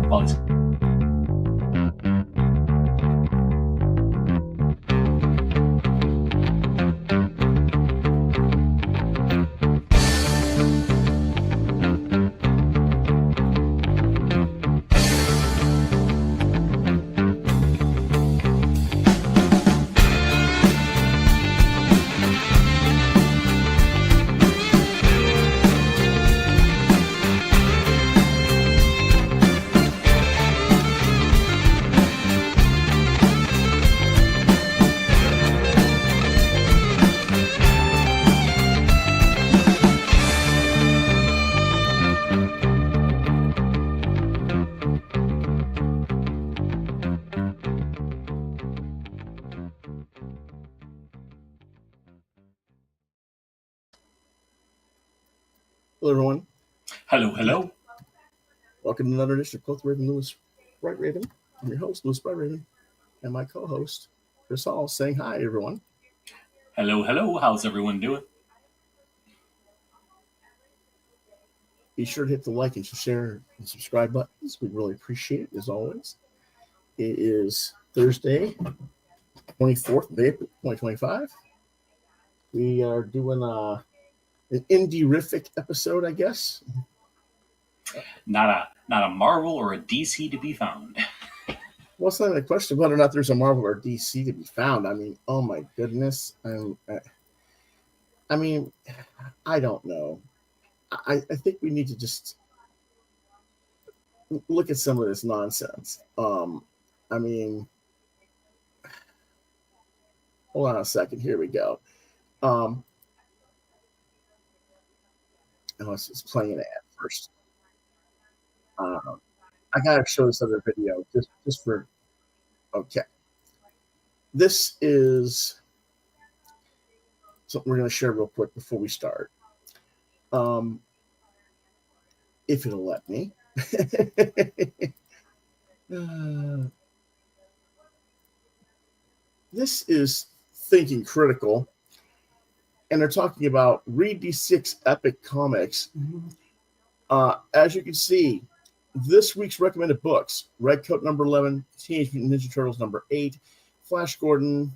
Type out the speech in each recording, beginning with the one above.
while he's Hello, everyone. hello. Welcome to another edition of Quoth Raven Lewis Bright Raven. I'm your host, Lewis Bright Raven, and my co-host, Chris Hall, saying hi, everyone. Hello. How's everyone doing? Be sure to hit the like and share and subscribe buttons. We'd really appreciate it, as always. It is Thursday, 24th of April, 2025. We are doing an indie-rific episode, I guess. Not a Marvel or a DC to be found. Well, it's not even a question of whether or not there's a Marvel or DC to be found. I mean, oh my goodness. I mean, I don't know. I think we need to just look at some of this nonsense. I mean, hold on a second. Here we go. Oh, it's playing an ad first. I gotta show this other video just for. Okay, this is something we're gonna share real quick before we start. If it'll let me. This is Thinking Critical, and they're talking about Read D6 Epic Comics. As you can see, this week's recommended books: Red Coat number 11, Teenage Mutant Ninja Turtles number 8, Flash Gordon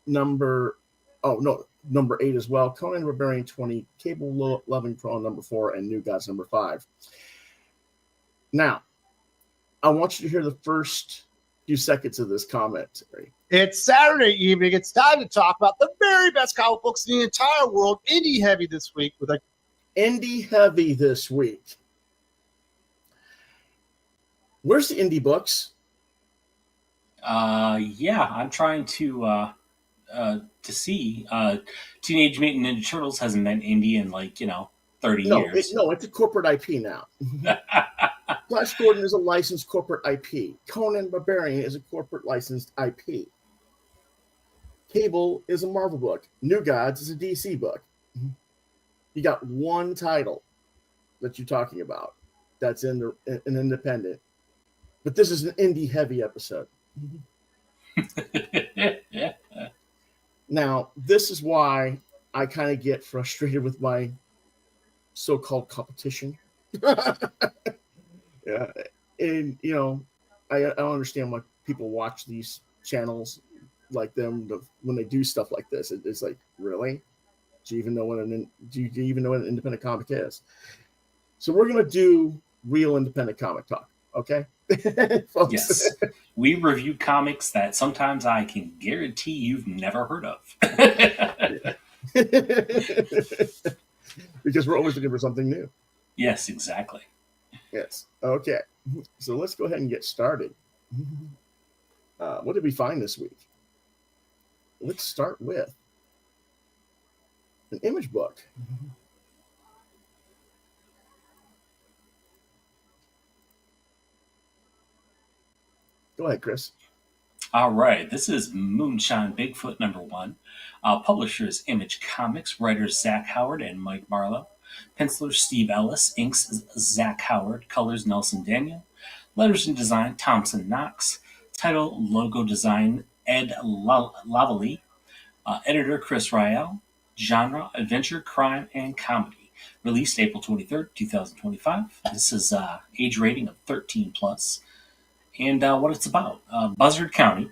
number 8 as well, Conan the Barbarian 20, Cable Loving Prawn number 4, and New Gods number 5. Now, I want you to hear the first few seconds of this commentary. It's Saturday evening. It's time to talk about the very best comic books in the entire world. Indie heavy this week with a Indie heavy this week. Where's the indie books? Yeah, I'm trying to see. Teenage Mutant Ninja Turtles hasn't been indie in 30 years. It's a corporate IP now. Flash Gordon is a licensed corporate IP. Conan Barbarian is a corporate licensed IP. Cable is a Marvel book. New Gods is a DC book. You got one title that you're talking about that's an independent. But this is an indie heavy episode. Now, this is why I kind of get frustrated with my so-called competition. Yeah, and I don't understand why people watch these channels like them when they do stuff like this. It's like, really? Do you even know what an independent comic is? So we're gonna do real independent comic talk, okay? Yes, we review comics that sometimes I can guarantee you've never heard of. Because we're always looking for something new. Yes, exactly. Yes. Okay. So let's go ahead and get started. What did we find this week? Let's start with an image book. Go ahead, Chris. All right. This is Moonshine Bigfoot number 1. Publishers Image Comics, writers Zach Howard and Mike Marlowe. Penciler Steve Ellis, inks Zach Howard, colors Nelson Daniel. Letters and design Thompson Knox. Title, logo design Ed Lavallee. Editor Chris Ryell. Genre, adventure, crime, and comedy. Released April 23rd, 2025. This is age rating of 13 plus. And what it's about. Buzzard County.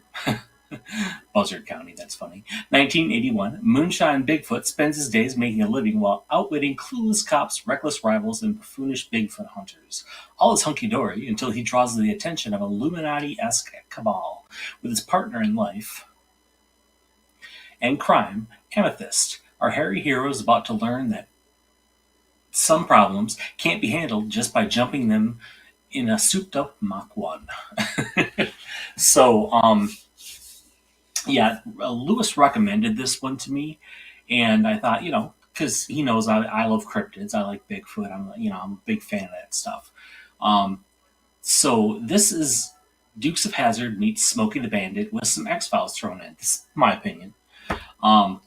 Buzzard County, that's funny. 1981. Moonshine Bigfoot spends his days making a living while outwitting clueless cops, reckless rivals, and buffoonish Bigfoot hunters. All is hunky-dory until he draws the attention of a Illuminati-esque cabal with his partner in life and crime, Amethyst. Our hairy hero is about to learn that some problems can't be handled just by jumping them in a souped-up Mach 1. So, yeah, Lewis recommended this one to me, and I thought, because he knows I love cryptids, I like Bigfoot, I'm a big fan of that stuff. So this is Dukes of Hazzard meets Smokey the Bandit with some X-Files thrown in. This is my opinion.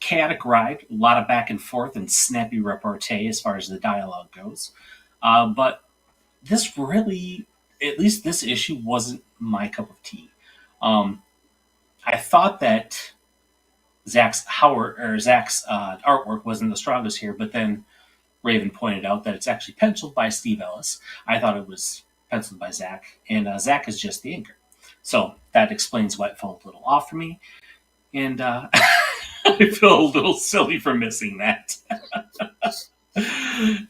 Chaotic ride, a lot of back and forth and snappy repartee as far as the dialogue goes. But this really, at least this issue, wasn't my cup of tea. I thought that Zach's artwork wasn't the strongest here, but then Raven pointed out that it's actually penciled by Steve Ellis. I thought it was penciled by Zach, and Zach is just the inker. So that explains why it felt a little off for me, and I feel a little silly for missing that.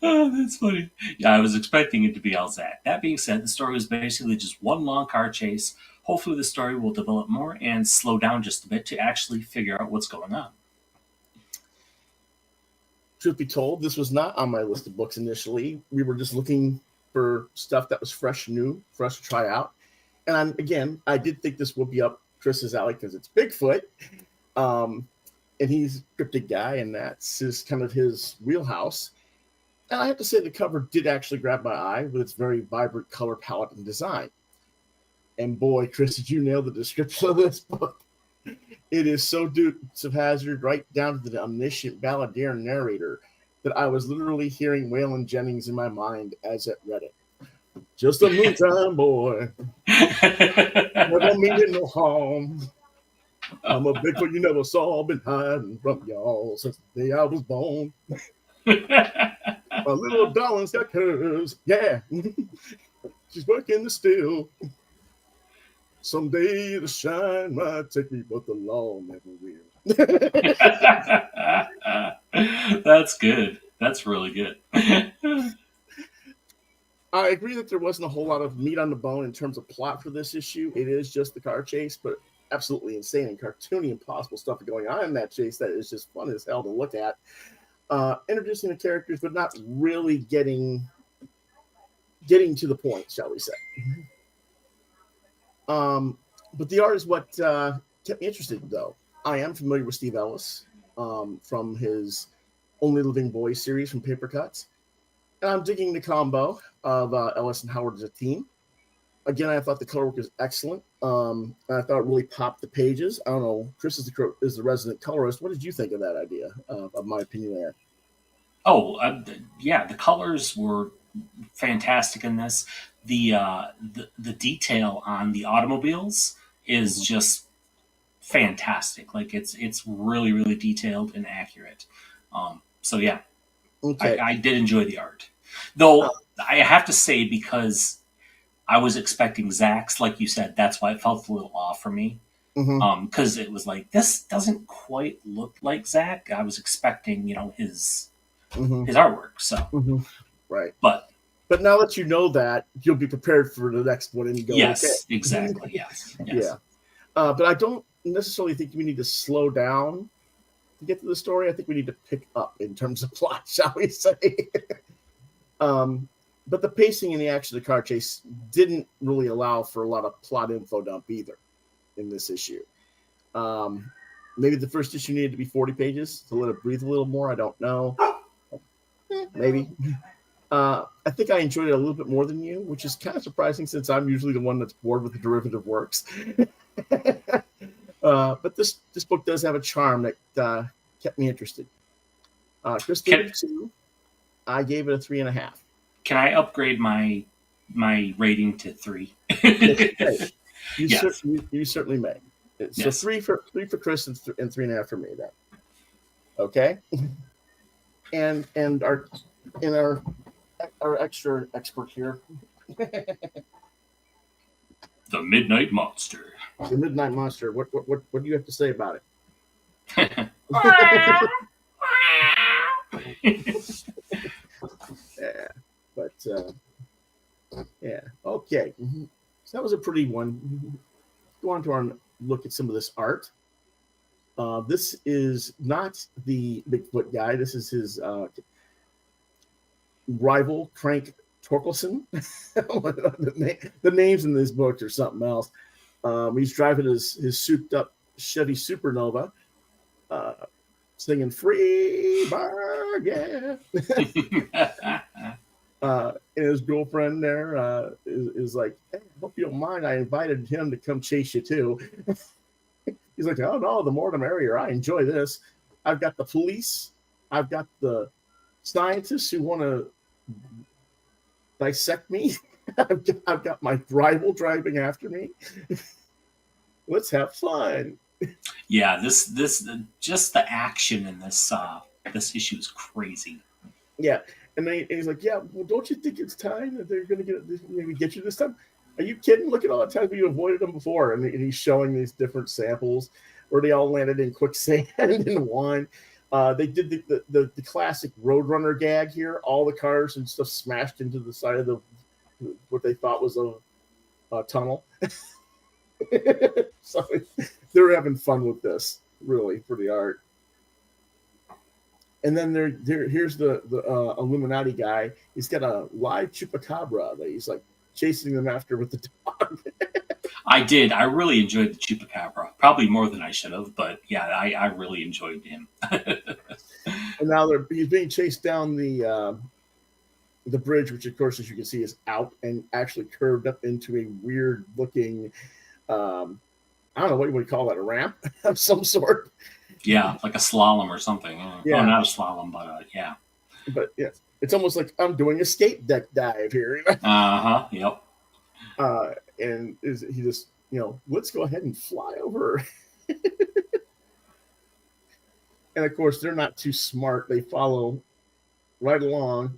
Oh, that's funny. Yeah, I was expecting it to be all Zach. That being said, the story was basically just one long car chase. Hopefully the story will develop more and slow down just a bit to actually figure out what's going on. Truth be told, this was not on my list of books initially. We were just looking for stuff that was fresh, new, for us to try out. And I did think this would be up Chris's alley because it's Bigfoot. And he's a cryptic guy, and that's kind of his wheelhouse. And I have to say the cover did actually grab my eye with its very vibrant color palette and design. And boy, Chris, did you nail the description of this book. It is so Dukes of Hazzard, right down to the omniscient balladeer narrator, that I was literally hearing Waylon Jennings in my mind as it read it. Just a moonshine boy. Never meaning no harm. I'm a Bigfoot you never saw. Been hiding from y'all since the day I was born. My little darling's got curves. Yeah. She's working the steel. Someday the shine might take me, but the law never will. That's good. That's really good. I agree that there wasn't a whole lot of meat on the bone in terms of plot for this issue. It is just the car chase, but absolutely insane and cartoony impossible stuff going on in that chase that is just fun as hell to look at. Introducing the characters, but not really getting to the point, shall we say. But the art is what kept me interested, though. I am familiar with Steve Ellis from his Only Living Boys series from Paper Cuts. And I'm digging the combo of Ellis and Howard as a team. Again, I thought the color work is excellent. And I thought it really popped the pages. I don't know. Chris is the resident colorist. What did you think of that idea, of my opinion there? Oh, yeah, the colors were fantastic in this. The detail on the automobiles is just fantastic. Like it's really, really detailed and accurate. So yeah, Okay. I did enjoy the art, though. I have to say, because I was expecting Zach's, like you said, that's why it felt a little off for me. Because it was like, this doesn't quite look like Zach. I was expecting, his artwork. So Right. But now that you know that, you'll be prepared for the next one and go, yes, okay. Exactly. Yes. Yeah. But I don't necessarily think we need to slow down to get to the story. I think we need to pick up in terms of plot, shall we say. But the pacing and the action of the car chase didn't really allow for a lot of plot info dump either in this issue. Maybe the first issue needed to be 40 pages to let it breathe a little more. I don't know. Maybe. I think I enjoyed it a little bit more than you, which is kind of surprising since I'm usually the one that's bored with the derivative works. But this book does have a charm that kept me interested. Chris gave it 2. I gave it a 3.5. Can I upgrade my rating to 3? You certainly may. So Yes. 3 for Chris and 3.5 for me then. Okay. And our And our extra expert here, The Midnight Monster. the Midnight Monster. What do you have to say about it? Yeah, but yeah, okay. So that was a pretty one. Go on to our look at some of this art. This is not the Bigfoot guy. This is his rival, Crank Torkelson. The names in this book are something else. He's driving his souped-up Chevy Supernova, singing "Free Bird," yeah. And his girlfriend there is like, hey, I hope you don't mind. I invited him to come chase you too. He's like, oh no, the more the merrier. I enjoy this. I've got the police. I've got the scientists who want to dissect me. I've got my rival driving after me. Let's have fun. Yeah, this just the action in this issue is crazy. Yeah, and he's like, yeah, well, don't you think it's time that they're going to maybe get you this time? Are you kidding? Look at all the times you avoided them before. And he's showing these different samples where they all landed in quicksand and one. They did the classic Roadrunner gag here. All the cars and stuff smashed into the side of what they thought was a tunnel. So they're having fun with this, really, for the art. And then here's the Illuminati guy. He's got a live chupacabra that he's like chasing them after with the dog. I did. I really enjoyed the chupacabra. Probably more than I should have, but yeah, I really enjoyed him. And now he's being chased down the bridge, which of course, as you can see, is out and actually curved up into a weird looking, I don't know what you would call that, a ramp of some sort. Yeah, like a slalom or something. Yeah. Oh, not a slalom, but yeah. But yeah, it's almost like I'm doing a skate deck dive here. Yep. And he just, let's go ahead and fly over. And of course, they're not too smart. They follow right along.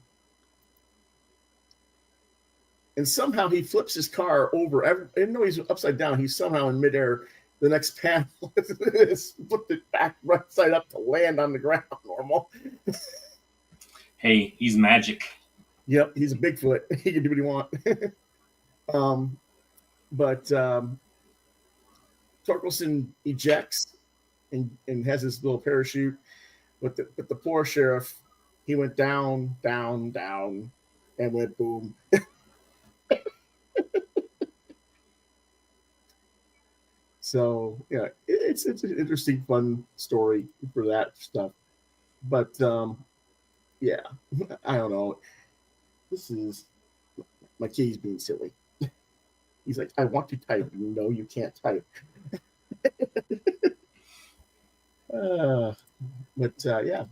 And somehow he flips his car over. Even though he's upside down, he's somehow in midair. The next panel is flipped it back right side up to land on the ground normal. Hey, he's magic. Yep, he's a Bigfoot. He can do what he wants. But Torkelson ejects and has his little parachute. But the poor sheriff, he went down, down, down, and went boom. So yeah, it's an interesting, fun story for that stuff. But yeah, I don't know. This is my kid's being silly. He's like, I want to type. No, you can't type. But yeah,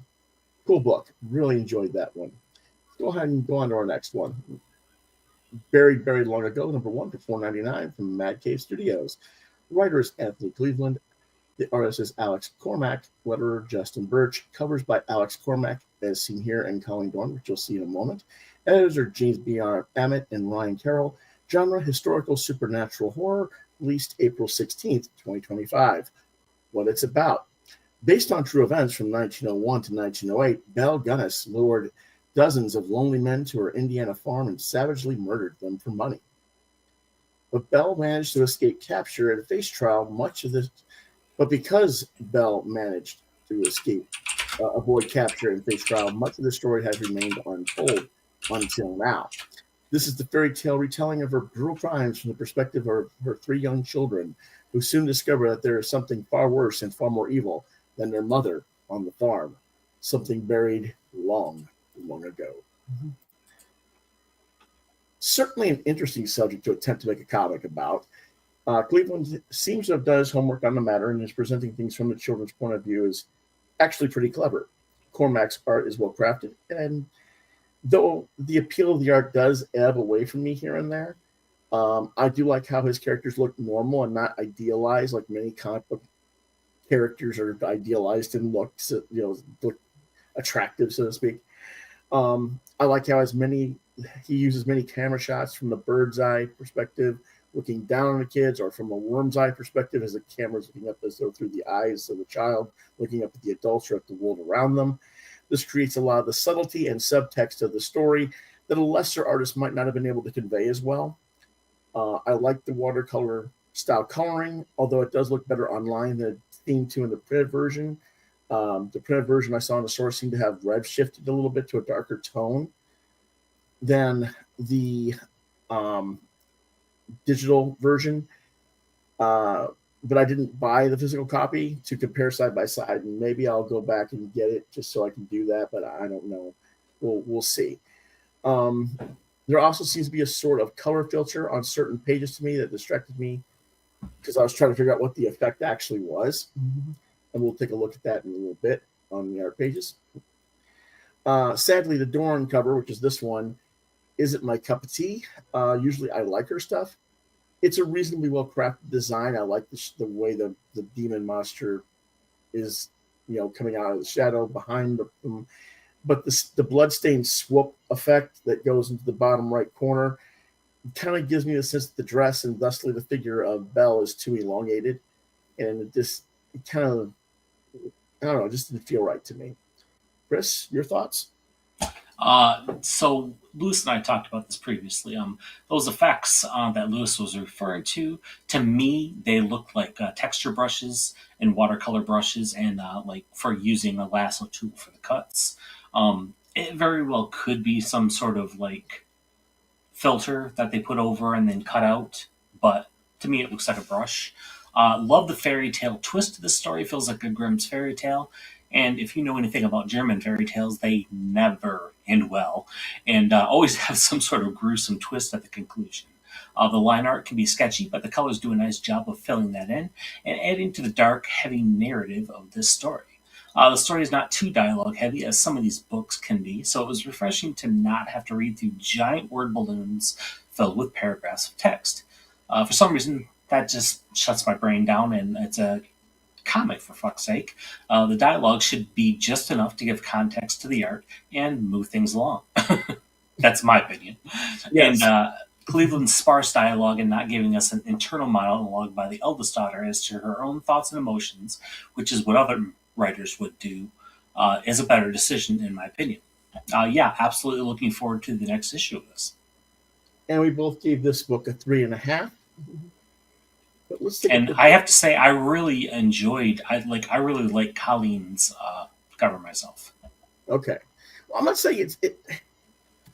cool book. Really enjoyed that one. Let's go ahead and go on to our next one. Buried long ago, number 1 for $4.99 from Mad Cave Studios. Writer is Anthony Cleveland. The artist is Alex Cormack. Letterer Justin Birch. Covers by Alex Cormack, as seen here, and Colleen Dorn, which you'll see in a moment. Editors are James B.R. Ammett and Ryan Carroll. Genre, historical supernatural horror. Released April 16th, 2025. What it's about. Based on true events from 1901 to 1908, Belle Gunness lured dozens of lonely men to her Indiana farm and savagely murdered them for money. But Belle managed to escape capture at a face trial. But because Belle managed to avoid capture and face trial, much of the story has remained untold until now. This is the fairy tale retelling of her brutal crimes from the perspective of her 3 young children, who soon discover that there is something far worse and far more evil than their mother on the farm, something buried long, long ago. Mm-hmm. Certainly an interesting subject to attempt to make a comic about. Cleveland seems to have done his homework on the matter and is presenting things from the children's point of view is actually pretty clever. Cormac's art is well crafted, and though the appeal of the art does ebb away from me here and there, I do like how his characters look normal and not idealized like many comic book characters are idealized and look attractive, so to speak. I like how he uses many camera shots from the bird's eye perspective, looking down on the kids, or from a worm's eye perspective as the camera's looking up as though through the eyes of the child, looking up at the adults or at the world around them. This creates a lot of the subtlety and subtext of the story that a lesser artist might not have been able to convey as well. I like the watercolor style coloring, although it does look better online than Theme 2 in the printed version. The printed version I saw in the source seemed to have red shifted a little bit to a darker tone than the digital version. But I didn't buy the physical copy to compare side by side, and maybe I'll go back and get it just so I can do that, but I don't know. We'll see. There also seems to be a sort of color filter on certain pages to me that distracted me because I was trying to figure out what the effect actually was. And we'll take a look at that in a little bit on the art pages. Sadly, the Dorn cover, which is this one, isn't my cup of tea. Usually I like her stuff. It's a reasonably well-crafted design. I like the way the demon monster is, coming out of the shadow behind them. But the bloodstained swoop effect that goes into the bottom right corner kind of gives me the sense that the dress and thusly the figure of Belle is too elongated. And it kind of, I don't know, just didn't feel right to me. Chris, your thoughts? So Lewis and I talked about this previously. Those effects that Lewis was referring to me, they look like texture brushes and watercolor brushes, and like for using a lasso tool for the cuts. It very well could be some sort of like filter that they put over and then cut out, but to me it looks like a brush. Love the fairy tale twist to this story. Feels like a Grimm's fairy tale. And if you know anything about German fairy tales, they never end well and always have some sort of gruesome twist at the conclusion. The line art can be sketchy, but the colors do a nice job of filling that in and adding to the dark, heavy narrative of this story. The story is not too dialogue heavy as some of these books can be, so it was refreshing to not have to read through giant word balloons filled with paragraphs of text. For some reason, that just shuts my brain down, and it's a comic, for fuck's sake. The dialogue should be just enough to give context to the art and move things along. That's my opinion. Yes. And Cleveland's sparse dialogue and not giving us an internal monologue by the eldest daughter as to her own thoughts and emotions, which is what other writers would do, is a better decision, in my opinion. Yeah, absolutely looking forward to the next issue of this. And we both gave this book a 3.5. But and I have to say, I really enjoyed. I really like Colleen's cover myself. Okay, well, I'm not saying it.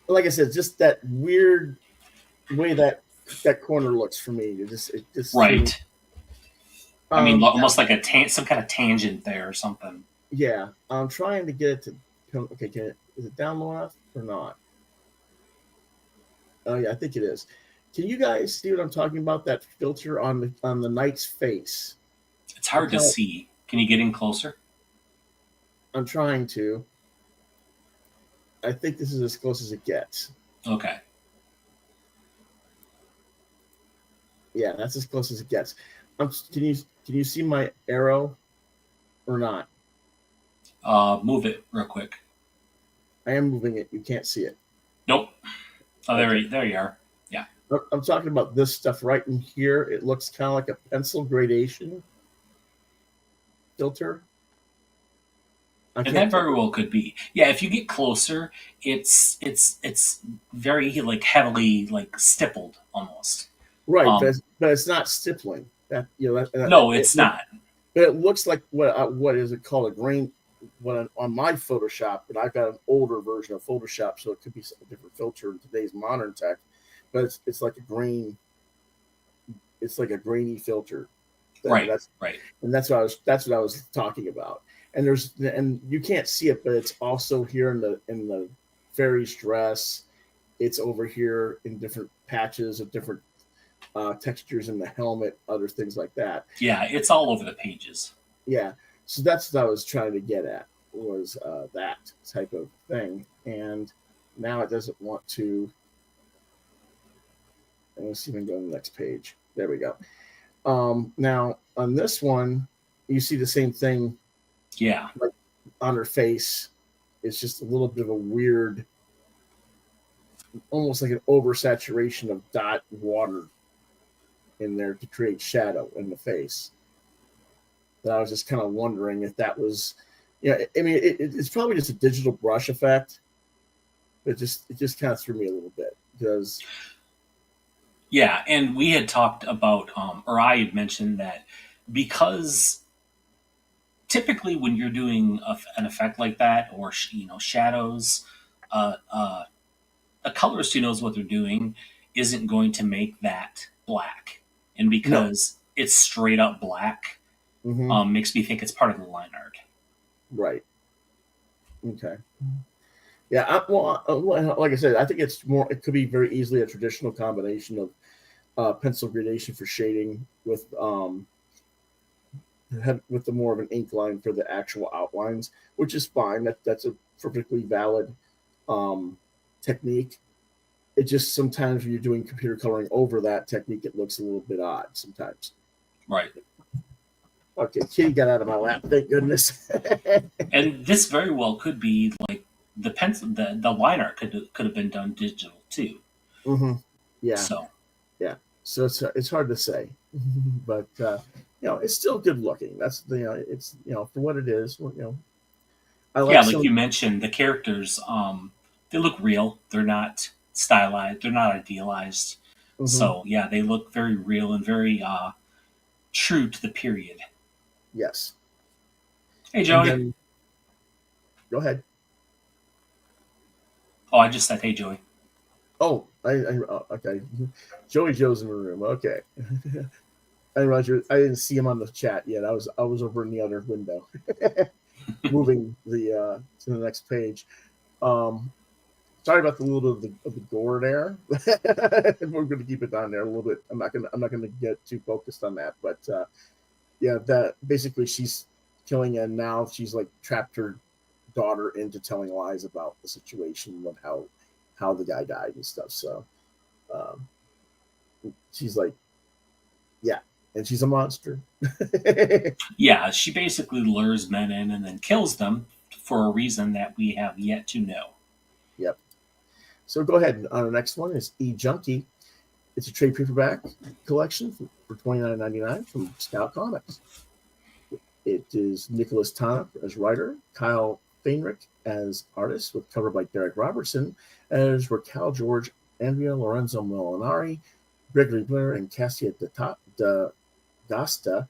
Like I said, just that weird way that corner looks for me. It just right. I mean, almost like some kind of tangent there or something. Yeah, I'm trying to get it to come. Okay, is it down low enough or not? Oh yeah, I think it is. Can you guys see what I'm talking about? That filter on the knight's face. It's hard to see. Can you get in closer? I'm trying to. I think this is as close as it gets. Okay. Yeah, that's as close as it gets. Can you see my arrow or not? Move it real quick. I am moving it. You can't see it. Nope. Oh, there you are. Yeah. I'm talking about this stuff right in here. It looks kind of like a pencil gradation filter. And that very well could be. Yeah, if you get closer, it's very like heavily like stippled almost. Right, but it's not stippling. No, it's not. But it looks like what is it called, a grain? On my Photoshop, but I've got an older version of Photoshop, so it could be a different filter in today's modern tech. But it's like a grain. It's like a grainy filter. Right. Right. And that's what I was talking about. And you can't see it, but it's also here in the fairy's dress. It's over here in different patches of different textures in the helmet, other things like that. Yeah, it's all over the pages. Yeah, so that's what I was trying to get at, was that type of thing. And now it doesn't want to. Let's see if I can go to the next page. There we go. Now on this one, you see the same thing. Yeah. Like on her face, it's just a little bit of a weird, almost like an oversaturation of dot water in there to create shadow in the face. That I was just kind of wondering if that was, I mean, it's probably just a digital brush effect. It just kind of threw me a little bit because. Yeah, and we had talked about, or I had mentioned that because typically when you're doing an effect like that, or shadows, a colorist who knows what they're doing isn't going to make that black, and because it's straight up black, makes me think it's part of the line art. Right. Okay. Yeah. Like I said, I think it's more. It could be very easily a traditional combination of pencil gradation for shading with the more of an ink line for the actual outlines, which is fine. That's a perfectly valid technique. It just sometimes when you're doing computer coloring over that technique, it looks a little bit odd sometimes. Right. Okay, Kitty got out of my lap. Thank goodness. And this very well could be like the pencil. The line art could have been done digital too. Mm-hmm. Yeah. So. Yeah. So it's hard to say, but it's still good looking. That's it's for what it is. I like like you mentioned, the characters. They look real. They're not stylized. They're not idealized. Mm-hmm. So yeah, they look very real and very true to the period. Yes. Hey, Joey. Go ahead. Oh, I just said, hey, Joey. Oh, okay. Joe's in the room. Okay. Hey, Roger, I didn't see him on the chat yet. I was over in the other window, moving to the next page. Sorry about the little bit of the gore there. We're going to keep it down there a little bit. I'm not going to get too focused on that, but that basically she's killing, and now she's like trapped her daughter into telling lies about the situation and how the guy died and stuff. So she's like, yeah, and she's a monster. Yeah, she basically lures men in and then kills them for a reason that we have yet to know. Yep. So go ahead. On the next one is E-JUNKY. It's a trade paperback collection for $29.99 from Scout Comics. It is Nicholas Tana as writer, Kyle Feinrich as artist, with cover by Derek Robertson, as were Cal George, Andrea Lorenzo Molinari, Gregory Blair, and Cassia D'Asta.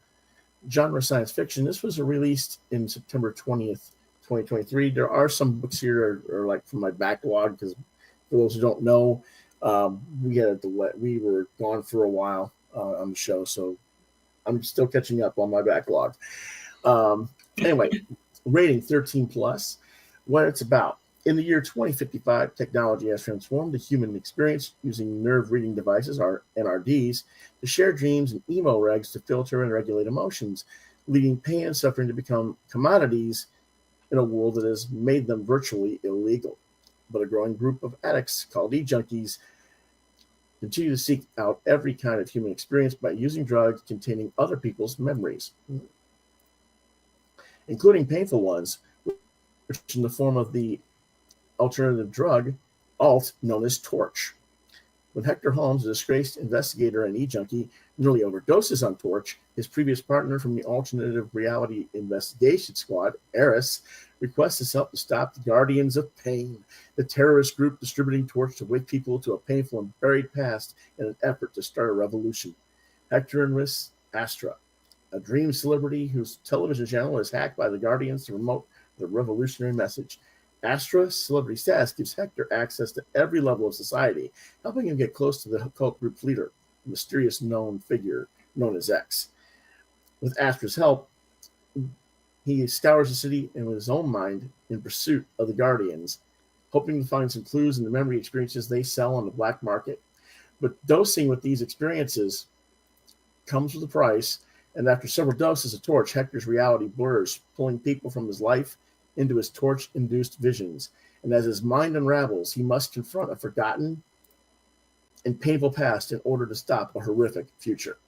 Genre science fiction. This was released in September 20th, 2023. There are some books here that are like from my backlog, because for those who don't know, we had a delay. We were gone for a while on the show, so I'm still catching up on my backlog. Anyway, rating 13+. What it's about: in the year 2055, technology has transformed the human experience using nerve-reading devices, or NRDs, to share dreams, and emo regs to filter and regulate emotions, leading pain and suffering to become commodities in a world that has made them virtually illegal. But a growing group of addicts called E-JUNKYs continue to seek out every kind of human experience by using drugs containing other people's memories, including painful ones, which in the form of the alternative drug, alt, known as Torch. When Hector Holmes, a disgraced investigator and E-JUNKY, nearly overdoses on Torch, his previous partner from the Alternative Reality Investigation Squad, Eris, requests his help to stop the Guardians of Pain, the terrorist group distributing Torch to wake people to a painful and buried past in an effort to start a revolution. Hector enlists Astra, a dream celebrity whose television channel is hacked by the Guardians to promote the revolutionary message. Astra's celebrity status gives Hector access to every level of society, helping him get close to the cult group's leader, a mysterious known figure known as X. With Astra's help, he scours the city and with his own mind in pursuit of the Guardians, hoping to find some clues in the memory experiences they sell on the black market. But dosing with these experiences comes with a price, and after several doses of Torch, Hector's reality blurs, pulling people from his life into his Torch-induced visions. And as his mind unravels, he must confront a forgotten and painful past in order to stop a horrific future.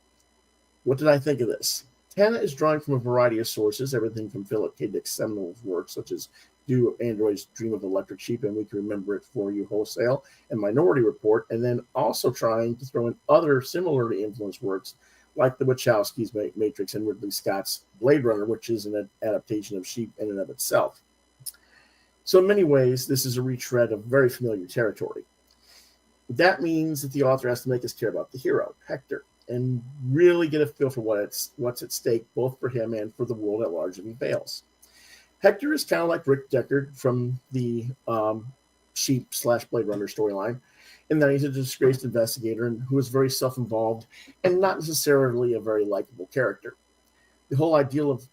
What did I think of this? Tana is drawing from a variety of sources, everything from Philip K. Dick's seminal works such as do Androids Dream of Electric Sheep and We Can Remember It For You Wholesale and Minority Report, and then also trying to throw in other similarly influenced works like the Wachowskis' Matrix and Ridley Scott's Blade Runner, which is an adaptation of Sheep in and of itself. So in many ways, this is a retread of very familiar territory. That means that the author has to make us care about the hero, Hector, and really get a feel for what's at stake, both for him and for the world at large if he fails. Hector is kind of like Rick Deckard from the Sheep/Blade Runner storyline, in that he's a disgraced investigator and who is very self-involved and not necessarily a very likable character. The whole ideal of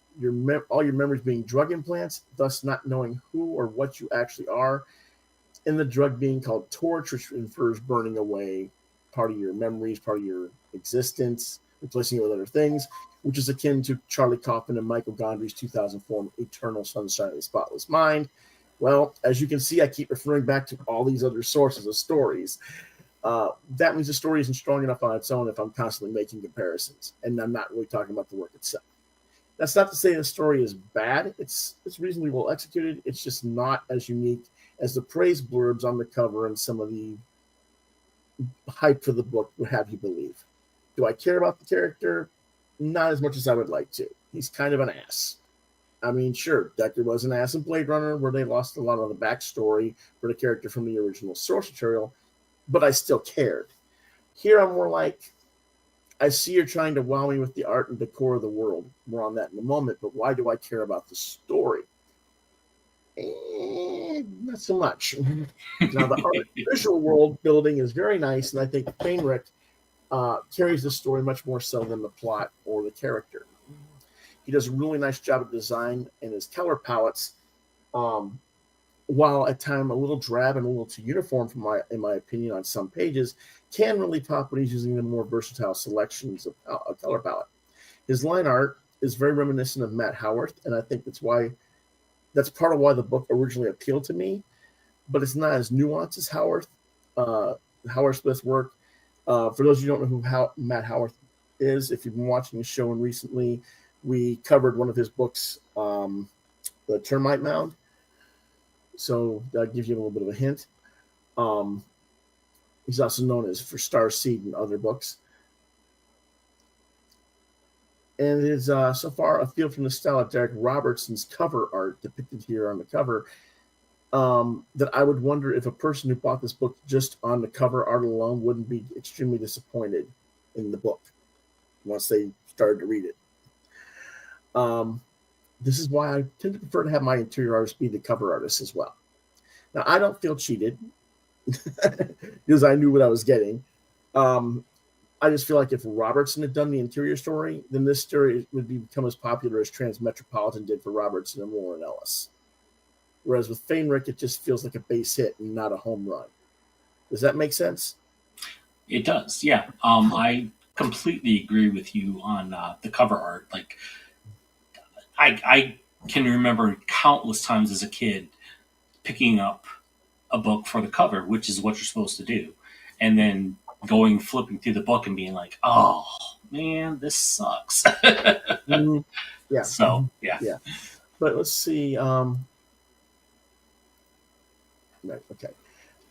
all your memories being drug implants, thus not knowing who or what you actually are, and the drug being called torch, which infers burning away part of your memories, part of your existence, replacing it with other things, which is akin to Charlie Kaufman and Michael Gondry's 2004 Eternal Sunshine of the Spotless Mind. Well, as you can see, I keep referring back to all these other sources of stories. That means the story isn't strong enough on its own if I'm constantly making comparisons, and I'm not really talking about the work itself. That's not to say the story is bad. It's reasonably well executed. It's just not as unique as the praise blurbs on the cover and some of the hype for the book would have you believe. Do I care about the character? Not as much as I would like to. He's kind of an ass. I mean, sure, Deckard was an ass in Blade Runner, where they lost a lot of the backstory for the character from the original source material, but I still cared. Here I'm more like, I see you're trying to wow me with the art and decor of the world. More on that in a moment, but why do I care about the story? Not so much. Now, the art visual world building is very nice, and I think Fainrick carries the story much more so than the plot or the character. He does a really nice job of design, and his color palettes, while at times a little drab and a little too uniform, in my opinion, on some pages, can really pop when he's using the more versatile selections of a color palette. His line art is very reminiscent of Matt Howarth, and I think that's part of why the book originally appealed to me, but it's not as nuanced as Howard Smith's work. For those of you who don't know who Matt Howarth is, if you've been watching the show and recently, we covered one of his books, The Termite Mound. So that gives you a little bit of a hint. He's also known as for Star Seed and other books. And it is so far a feel from the style of Derek Robertson's cover art depicted here on the cover that I would wonder if a person who bought this book just on the cover art alone wouldn't be extremely disappointed in the book once they started to read it. This is why I tend to prefer to have my interior artist be the cover artist as well. Now, I don't feel cheated because I knew what I was getting. I just feel like if Robertson had done the interior story, then this story would become as popular as Transmetropolitan did for Robertson and Warren Ellis. Whereas with Fainrick, it just feels like a base hit and not a home run. Does that make sense? It does, yeah. I completely agree with you on the cover art. Like, I can remember countless times as a kid picking up a book for the cover, which is what you're supposed to do, and then flipping through the book and being like, "Oh man, this sucks." Yeah. So yeah. But let's see. Right, okay,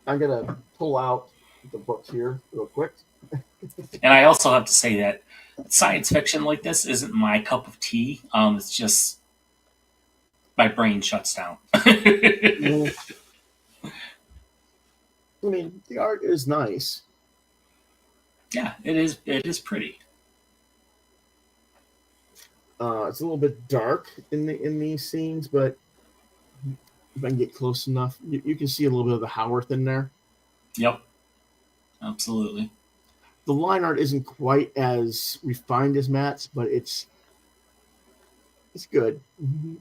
I'm gonna pull out the book here real quick. And I also have to say that science fiction like this isn't my cup of tea. It's just my brain shuts down. I mean, the art is nice. Yeah, it is. It is pretty. It's a little bit dark in these scenes, but if I can get close enough, you can see a little bit of the Howarth in there. Yep, absolutely. The line art isn't quite as refined as Matt's, but it's good. Mm-hmm.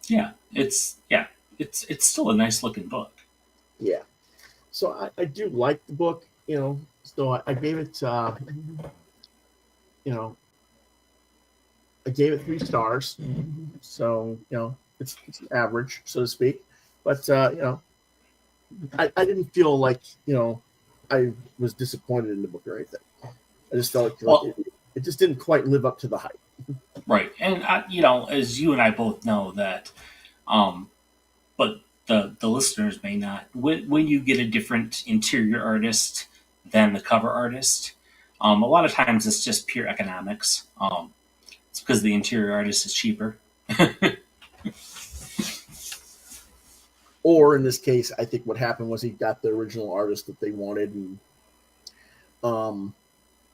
Yeah, it's still a nice looking book. Yeah. So I do like the book, so I gave it, I gave it 3 stars. So, it's average, so to speak. But, I didn't feel like, I was disappointed in the book or anything. I just felt like it just didn't quite live up to the hype. Right. And, as you and I both know that, but the listeners may not, when you get a different interior artist than the cover artist, a lot of times it's just pure economics. It's because the interior artist is cheaper. Or in this case, I think what happened was he got the original artist that they wanted, and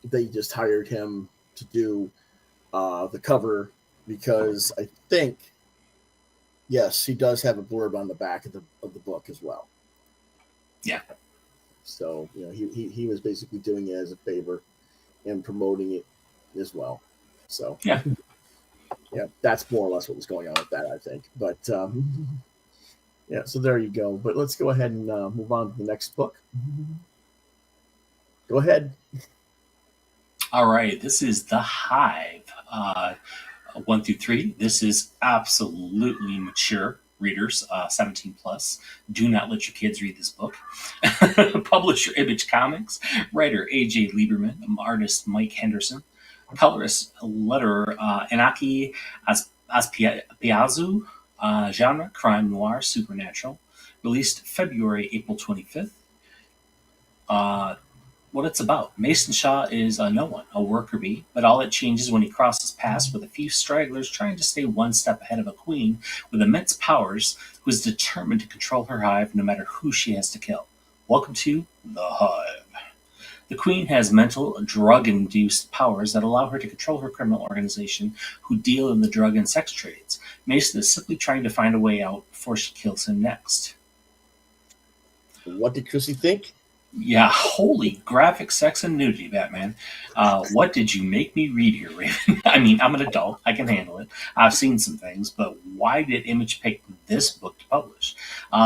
they just hired him to do the cover because I think, yes, he does have a blurb on the back of the book as well. Yeah. So he was basically doing it as a favor and promoting it as well. So yeah, that's more or less what was going on with that, I think. But yeah, so there you go. But let's go ahead and move on to the next book. Go ahead. All right, this is The Hive, 1 through 3. This is absolutely mature. Readers, 17 plus. Do not let your kids read this book. Publisher Image Comics. Writer A.J. Lieberman. Artist Mike Henderson. Colorist, letterer Inaki Aspiazu. Genre, crime noir, supernatural. Released April 25th. What it's about. Mason Shaw is no one, a worker bee, but all that changes when he crosses paths with a few stragglers trying to stay one step ahead of a queen with immense powers who is determined to control her hive no matter who she has to kill. Welcome to The Hive. The queen has mental, drug-induced powers that allow her to control her criminal organization who deal in the drug and sex trades. Mason is simply trying to find a way out before she kills him next. What did Chrissy think? Yeah, holy graphic sex and nudity, Batman. What did you make me read here, Raven? I mean, I'm an adult. I can handle it. I've seen some things, but why did Image pick this book to publish?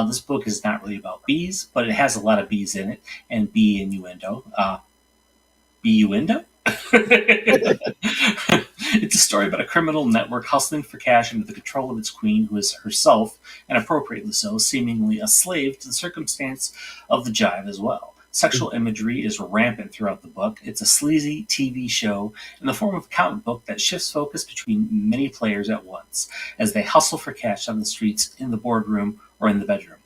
This book is not really about bees, but it has a lot of bees in it, and bee innuendo. Bee-uendo? It's a story about a criminal network hustling for cash under the control of its queen, who is herself, and appropriately so, seemingly a slave to the circumstance of the jive as well. Sexual imagery is rampant throughout the book. It's a sleazy TV show in the form of a comic book that shifts focus between many players at once as they hustle for cash on the streets, in the boardroom, or in the bedroom.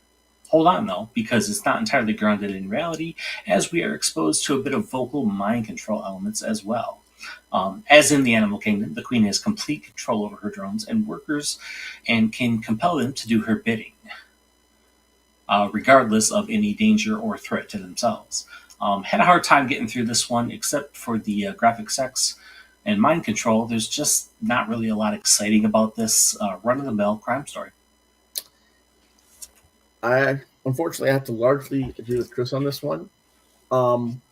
Hold on, though, because it's not entirely grounded in reality, as we are exposed to a bit of vocal mind control elements as well. As in the animal kingdom, the queen has complete control over her drones and workers and can compel them to do her bidding, regardless of any danger or threat to themselves. Had a hard time getting through this one, except for the graphic sex and mind control. There's just not really a lot exciting about this run-of-the-mill crime story. I unfortunately have to largely agree with Chris on this one.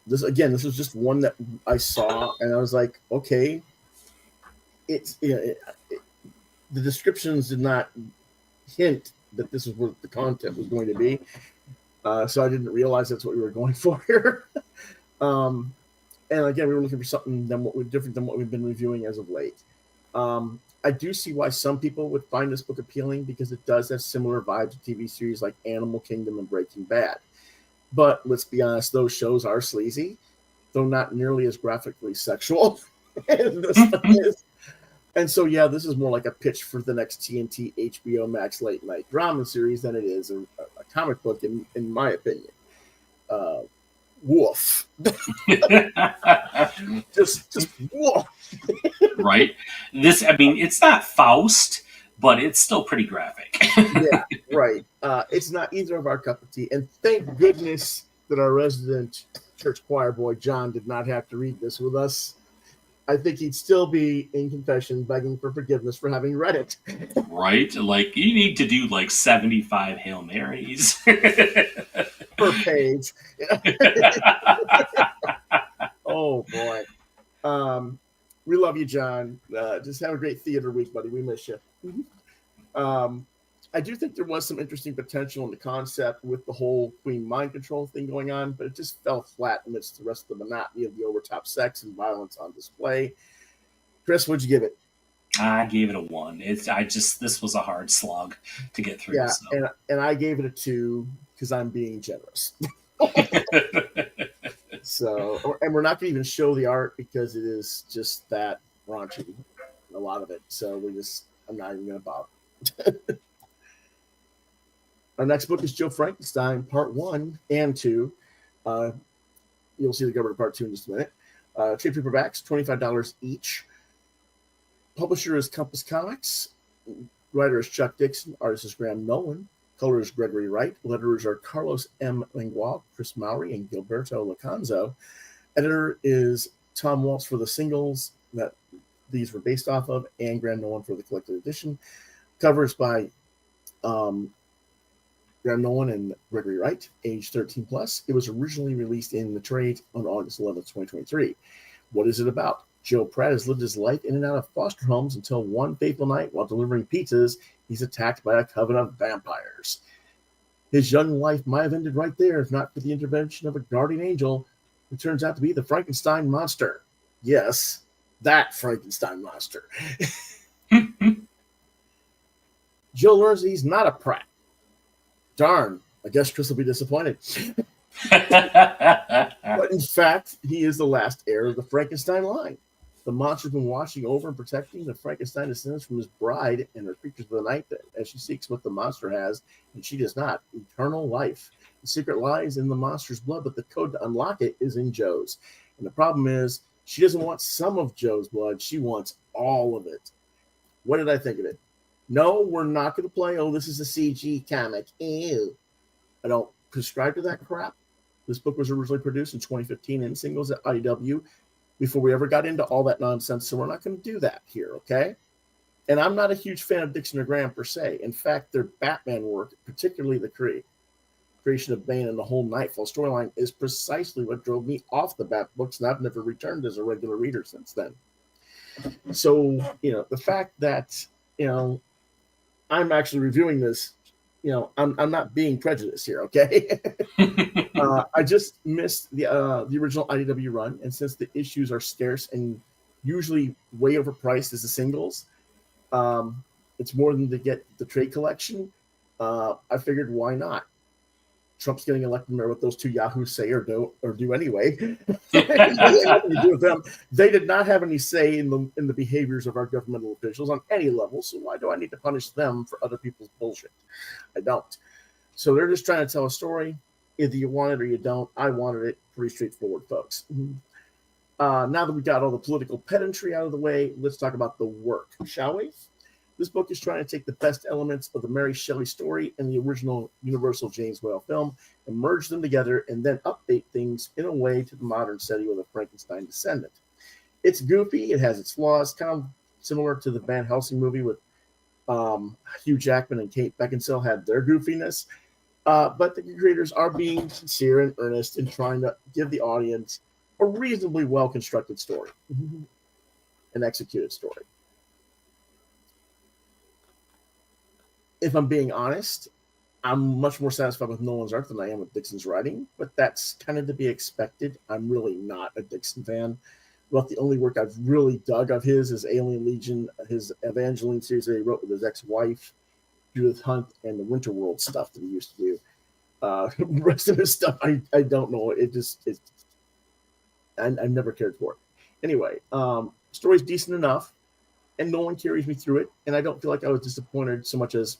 This was just one that I saw and I was like, okay, the descriptions did not hint that this is what the content was going to be, so I didn't realize that's what we were going for here. And again, we were looking for something different than what we've been reviewing as of late. I do see why some people would find this book appealing because it does have similar vibes to TV series like Animal Kingdom and Breaking Bad. But let's be honest, those shows are sleazy, though not nearly as graphically sexual as this one is. And so, yeah, this is more like a pitch for the next TNT HBO Max late night drama series than it is a comic book, in my opinion. Woof. just woof. Right? It's not Faust, but it's still pretty graphic. Yeah, right. It's not either of our cup of tea. And thank goodness that our resident church choir boy, John, did not have to read this with us. I think he'd still be in confession begging for forgiveness for having read it. Right? Like, you need to do like 75 Hail Marys. Per page. Oh, boy. We love you, John. Just have a great theater week, buddy. We miss you. I do think there was some interesting potential in the concept with the whole queen mind control thing going on, but it just fell flat amidst the rest of the monotony of the overtop sex and violence on display. Chris, what'd you give it? I gave it a 1. This was a hard slog to get through. Yeah, so. and I gave it a 2 because I'm being generous. So, and we're not going to even show the art because it is just that raunchy, a lot of it. So I'm not even going to bother. Our next book is Joe Frankenstein, Part 1 and 2. You'll see the cover to Part 2 in just a minute. Trade paperbacks, $25 each. Publisher is Compass Comics. Writer is Chuck Dixon. Artist is Graham Nolan. Color is Gregory Wright. Letterers are Carlos M. Lingual, Chris Mowry, and Gilberto Lacanzo. Editor is Tom Waltz for the singles that these were based off of, and Graham Nolan for the collected edition. Covers by Graham Nolan and Gregory Wright, age 13 plus. It was originally released in the trade on August 11th, 2023. What is it about? Joe Pratt has lived his life in and out of foster homes until one fateful night, while delivering pizzas, he's attacked by a coven of vampires. His young life might have ended right there if not for the intervention of a guardian angel who turns out to be the Frankenstein monster. Yes, that Frankenstein monster. Joe learns that he's not a Pratt. Darn, I guess Chris will be disappointed. But in fact, he is the last heir of the Frankenstein line. The monster's been watching over and protecting the Frankenstein descendants from his bride and her creatures of the night as she seeks what the monster has, and she does not: eternal life. The secret lies in the monster's blood, but the code to unlock it is in Joe's. And the problem is, she doesn't want some of Joe's blood, she wants all of it. What did I think of it? No, we're not going to play, oh, this is a CG comic. Ew. I don't prescribe to that crap. This book was originally produced in 2015 in singles at IDW before we ever got into all that nonsense, so we're not going to do that here, okay? And I'm not a huge fan of Dixon or Graham per se. In fact, their Batman work, particularly the creation of Bane and the whole Nightfall storyline, is precisely what drove me off the Bat books, and I've never returned as a regular reader since then. So, the fact that, I'm actually reviewing this, I'm not being prejudiced here, okay? I just missed the original IDW run, and since the issues are scarce and usually way overpriced as the singles, it's more than to get the trade collection. I figured, why not? Trump's getting elected, no matter what those two yahoos say or do anyway. Do with them. They did not have any say in the behaviors of our governmental officials on any level, so why do I need to punish them for other people's bullshit? I don't. So they're just trying to tell a story. Either you want it or you don't. I wanted it. Pretty straightforward, folks. Now that we got all the political pedantry out of the way, let's talk about the work, shall we? This book is trying to take the best elements of the Mary Shelley story and the original Universal James Whale film and merge them together and then update things in a way to the modern setting with a Frankenstein descendant. It's goofy. It has its flaws, kind of similar to the Van Helsing movie with Hugh Jackman and Kate Beckinsale had their goofiness. But the creators are being sincere and earnest in trying to give the audience a reasonably well-constructed story, an executed story. If I'm being honest, I'm much more satisfied with Nolan's art than I am with Dixon's writing, but that's kind of to be expected. I'm really not a Dixon fan. About the only work I've really dug of his is Alien Legion, his Evangeline series that he wrote with his ex-wife, Judith Hunt, and the Winterworld stuff that he used to do. The rest of his stuff, I don't know. I never cared for it. Anyway, story's decent enough, and Nolan carries me through it, and I don't feel like I was disappointed so much as,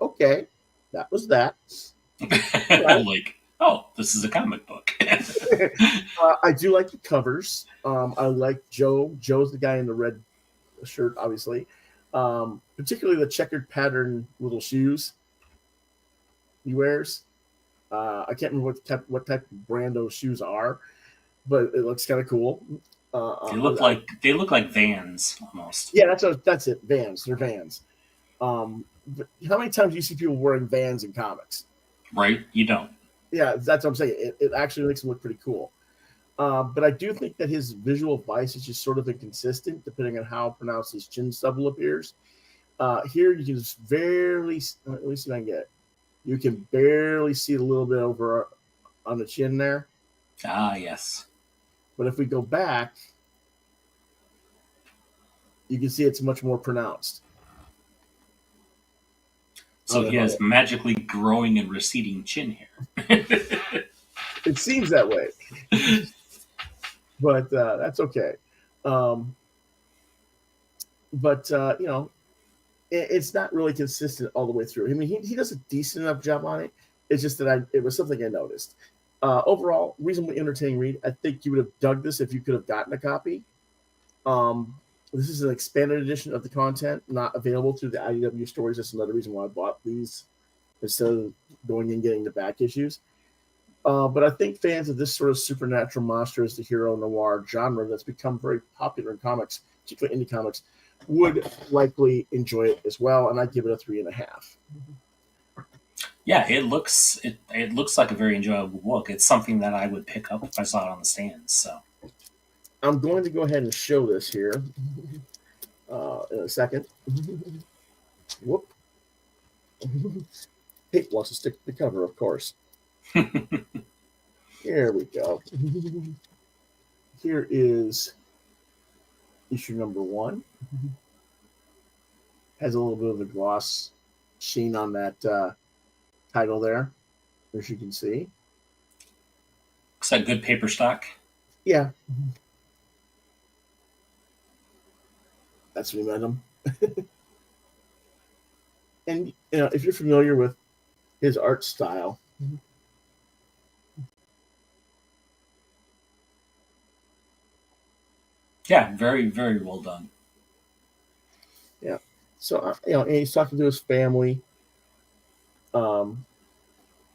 okay, that was that. Right. Like, oh, this is a comic book. I do like the covers. I like Joe. Joe's the guy in the red shirt, obviously. Particularly the checkered pattern little shoes he wears. I can't remember what type of brand those shoes are, but it looks kind of cool. They look like Vans almost. Yeah, that's it. Vans. They're Vans. But how many times do you see people wearing Vans in comics? Right? You don't. Yeah, that's what I'm saying. It actually makes them look pretty cool. But I do think that his visual vice is just sort of inconsistent, depending on how pronounced his chin stubble appears. Here, you can just barely, let me see if I can get it. You can barely see a little bit over on the chin there. Ah, yes. But if we go back, you can see it's much more pronounced. So he has magically growing and receding chin hair. It seems that way, but that's okay. But you know, it's not really consistent all the way through. I mean, he does a decent enough job on it. It's just that it was something I noticed. Overall, reasonably entertaining read. I think you would have dug this if you could have gotten a copy. This is an expanded edition of the content, not available through the IDW stories. That's another reason why I bought these instead of going and getting the back issues. But I think fans of this sort of supernatural monster as the hero noir genre that's become very popular in comics, particularly indie comics, would likely enjoy it as well. And I'd give it a 3.5. Yeah, it looks like a very enjoyable book. It's something that I would pick up if I saw it on the stands. So I'm going to go ahead and show this here in a second. Whoop. Kate wants to stick to the cover, of course. Here we go. Here is issue number 1. Has a little bit of a gloss sheen on that title there, as you can see. Looks like good paper stock. Yeah. That's we met him. And you know, if you're familiar with his art style, yeah, very, very well done. Yeah. So you know, and he's talking to his family, and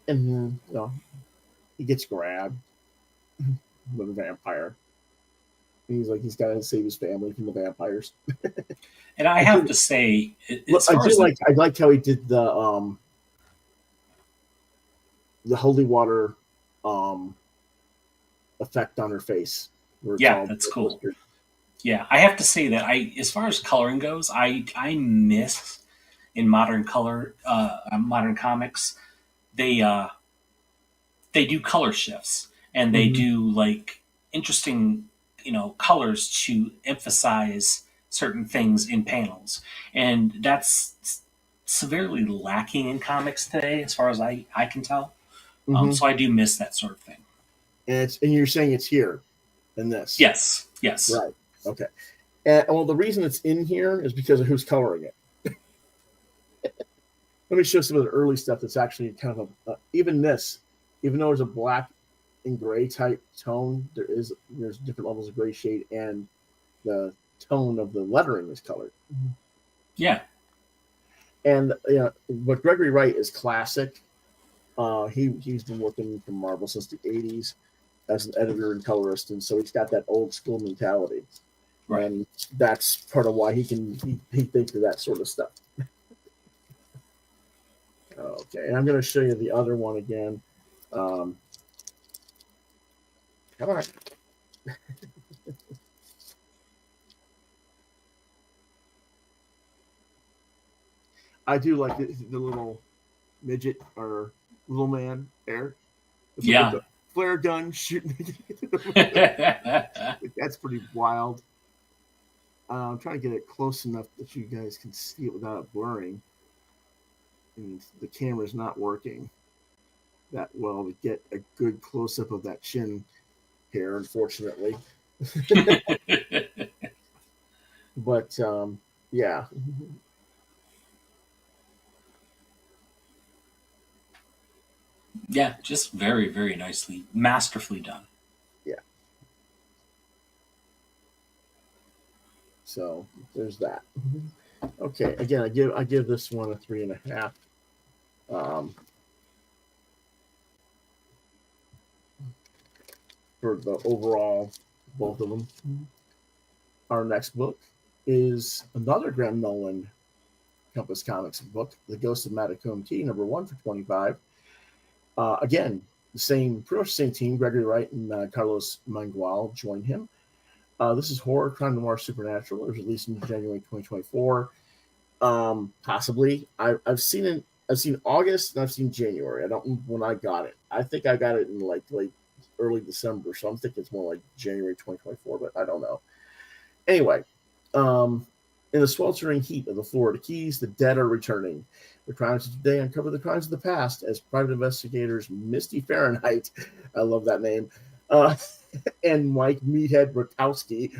you know, he gets grabbed by a vampire. And he's like, he's got to save his family from the vampires. And I have to say, I like how he did the holy water effect on her face. Yeah, that's cool. Yeah, I have to say that as far as coloring goes, I miss in modern comics, they do color shifts and they do like interesting, you know, colors to emphasize certain things in panels, and that's severely lacking in comics today, as far as I can tell. So I do miss that sort of thing. And you're saying it's here in this? Yes. Right. Okay. And well, the reason it's in here is because of who's coloring it. Let me show some of the early stuff that's actually kind of even this, even though there's a black and gray type tone, there's different levels of gray shade, and the tone of the lettering is colored. Yeah. And you know, but Gregory Wright is classic. He's been working for Marvel since the 80s as an editor and colorist, and so he's got that old school mentality. Right. And that's part of why he thinks of that sort of stuff. Okay, and I'm going to show you the other one again. Come on. I do like the little midget or little man there. Yeah. With the flare gun shooting. That's pretty wild. I'm trying to get it close enough that you guys can see it without it blurring. And the camera's not working that well to get a good close-up of that chin hair, unfortunately. But, yeah. Yeah, just very, very nicely, masterfully done. Yeah. So there's that. Okay, again, I give this one a 3.5. For the overall, both of them. Our next book is another Graham Nolan Compass Comics book, The Ghost of MATECUMBE, number 1 for 25. Again, pretty much the same team. Gregory Wright and Carlos Mangual join him. This is horror, crime noir, supernatural. It was released in January 2024. Possibly, I've seen August and I've seen January. I don't know when I got it. I think I got it in like late early December, so I'm thinking it's more like January 2024, but I don't know. Anyway, In the sweltering heat of the Florida Keys, the dead are returning. The crimes of today uncover the crimes of the past as private investigators Misty Fahrenheit, I love that name, and Mike Meathead Rotowski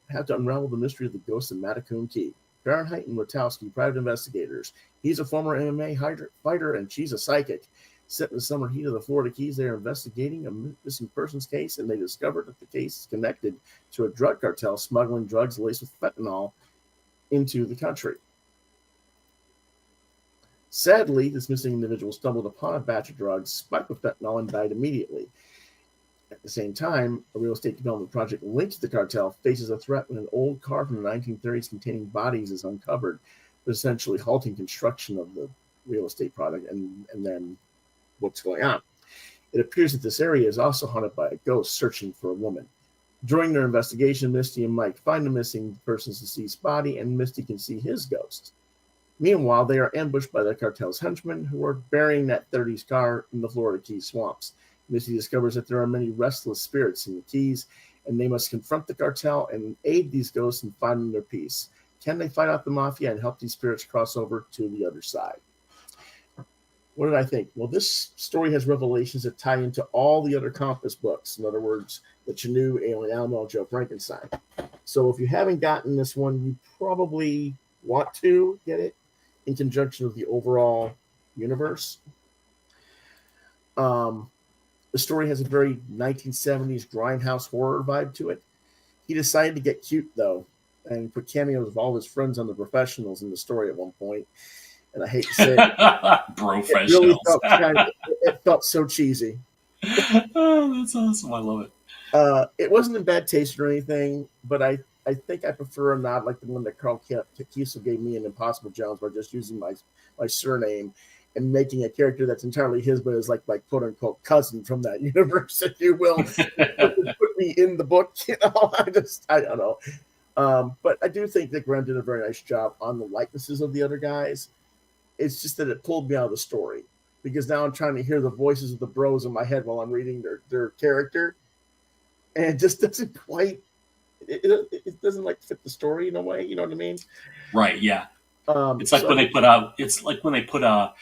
have to unravel the mystery of the ghost of Matecumbe Key. Fahrenheit and Rotowski, private investigators. He's a former MMA fighter and she's a psychic. Set in the summer heat of the Florida Keys, they are investigating a missing persons case, and they discovered that the case is connected to a drug cartel smuggling drugs laced with fentanyl into the country. Sadly, this missing individual stumbled upon a batch of drugs spiked with fentanyl and died immediately. At the same time, a real estate development project linked to the cartel faces a threat when an old car from the 1930s containing bodies is uncovered, essentially halting construction of the real estate project and then what's going on. It appears that this area is also haunted by a ghost searching for a woman. During their investigation, Misty and Mike find the missing person's deceased body, and Misty can see his ghost. Meanwhile, they are ambushed by the cartel's henchmen who are burying that 30s car in the Florida Keys swamps. Misty discovers that there are many restless spirits in the Keys, and they must confront the cartel and aid these ghosts in finding their peace. Can they fight out the mafia and help these spirits cross over to the other side? What did I think? Well, this story has revelations that tie into all the other Compass books. In other words, the Chenoo, Alien Animal, Joe Frankenstein. So if you haven't gotten this one, you probably want to get it in conjunction with the overall universe. The story has a very 1970s grindhouse horror vibe to it. He decided to get cute, though, and put cameos of all his friends on the professionals in the story at one point. And I hate to say it, professionals. It felt so cheesy. Oh, that's awesome. I love it. It wasn't in bad taste or anything, but I think I prefer a nod like the one that Carl Kiesel gave me in Impossible Jones by just using my surname and making a character that's entirely his, but is like my quote unquote cousin from that universe, if you will. Put me in the book, you know. I don't know. But I do think that Graham did a very nice job on the likenesses of the other guys. It's just that it pulled me out of the story because now I'm trying to hear the voices of the bros in my head while I'm reading their character, and it just doesn't quite. It doesn't like fit the story in a way. You know what I mean? Right. Yeah. It's like when they put a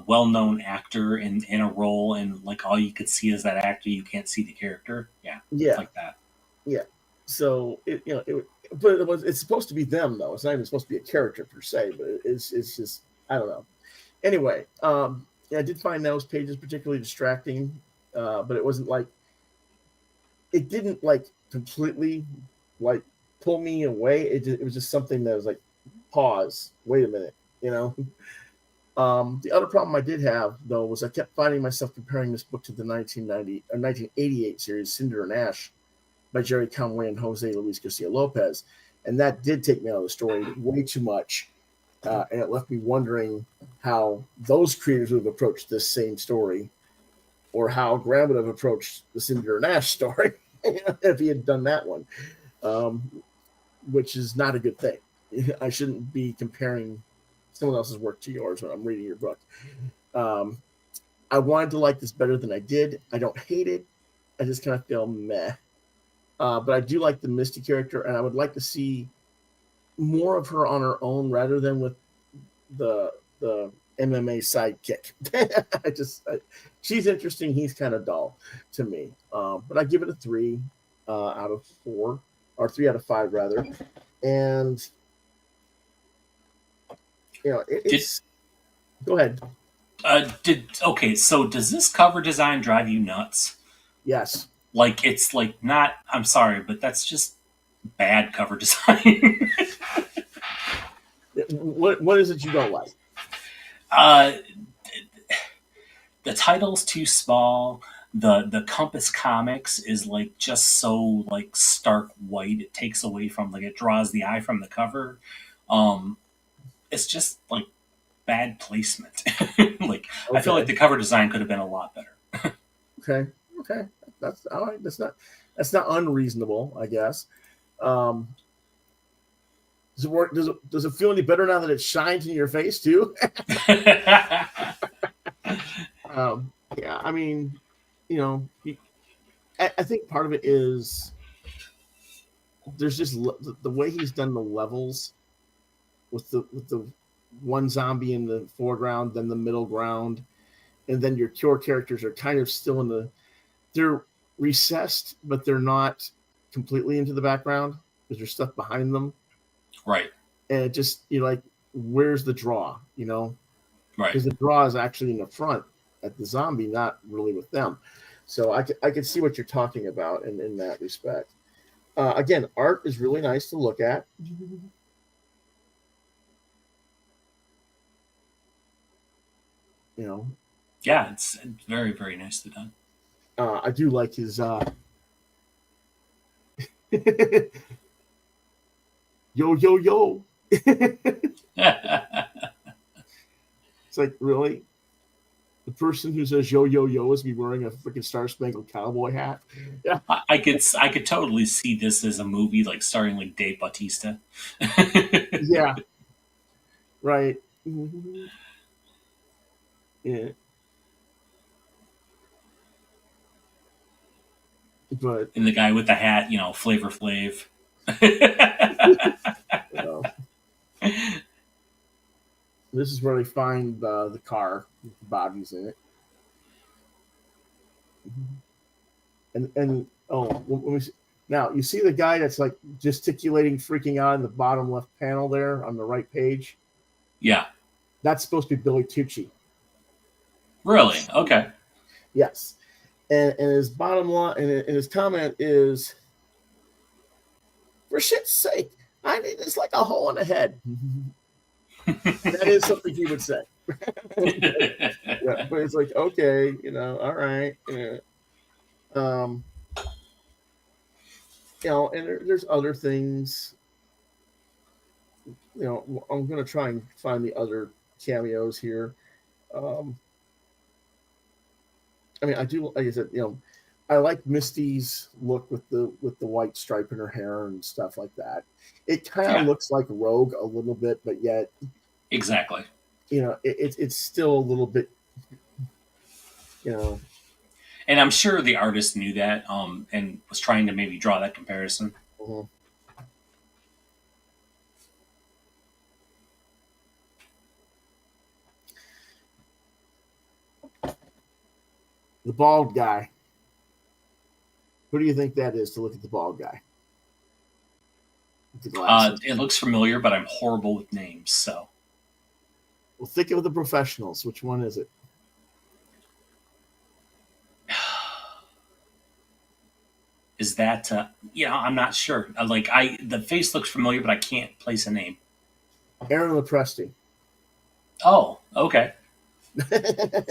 well-known actor in a role, and like all you could see is that actor. You can't see the character. Yeah. It's like that. Yeah. So it's supposed to be them though. It's not even supposed to be a character per se, but it's just. I don't know. Anyway, I did find those pages particularly distracting, but it wasn't like it didn't like completely like pull me away. It was just something that was like, pause, wait a minute, you know. The other problem I did have though was I kept finding myself comparing this book to the 1988 series Cinder and Ash by Jerry Conway and Jose Luis Garcia Lopez, and that did take me out of the story way too much. And it left me wondering how those creators would have approached this same story, or how Graham would have approached the Cinder and Ash story if he had done that one, which is not a good thing. I shouldn't be comparing someone else's work to yours when I'm reading your book. I wanted to like this better than I did. I don't hate it. I just kind of feel meh. But I do like the Misty character, and I would like to see more of her on her own rather than with the MMA sidekick. She's interesting. He's kind of dull to me. But I give it a 3 out of 4, or 3 out of 5 rather. And you know, it's. Go ahead. Okay, so does this cover design drive you nuts? Yes. Like it's like not. I'm sorry, but that's just bad cover design. What is it you don't like? The title's too small. The Compass Comics is like just so like stark white. It takes away from like it draws the eye from the cover. It's just like bad placement. Like okay. I feel like the cover design could have been a lot better. Okay, that's all right. That's not unreasonable, I guess. Does it work? Does it feel any better now that it shines in your face too? Yeah, I mean, you know, I think part of it is there's just the way he's done the levels with the one zombie in the foreground, then the middle ground, and then your core characters are kind of still they're recessed, but they're not completely into the background because there's stuff behind them. Right. And it just, you're like, where's the draw, Right. Because the draw is actually in the front at the zombie, not really with them. So I can see what you're talking about in that respect. Again, art is really nice to look at. Yeah, it's very, very nicely done. I do like his yo yo yo. It's like, really? The person who says yo yo yo is me wearing a freaking Star Spangled Cowboy hat? Yeah. I could totally see this as a movie like starring like Dave Bautista. Yeah. Right. Mm-hmm. Yeah. But and the guy with the hat, Flavor Flav. This is where they find the car with the bodies in it. And now you see the guy that's like gesticulating, freaking out in the bottom left panel there on the right page. Yeah, that's supposed to be Billy Tucci. Really? Okay. Yes, and his bottom line and his comment is, "For shit's sake, I need it's like a hole in the head." That is something he would say. Yeah, but it's like, okay, all right. Yeah. And there's other things. I'm going to try and find the other cameos here. I do, like I said, I like Misty's look with the white stripe in her hair and stuff like that. It kind of looks like Rogue a little bit, but yet exactly. It's still a little bit, And I'm sure the artist knew that, and was trying to maybe draw that comparison. Mm-hmm. The bald guy. Who do you think that is to look at the bald guy? It looks familiar, but I'm horrible with names, so. Well, think of the professionals. Which one is it? Is that, I'm not sure. The face looks familiar, but I can't place a name. Aaron Lopresti. Oh, okay.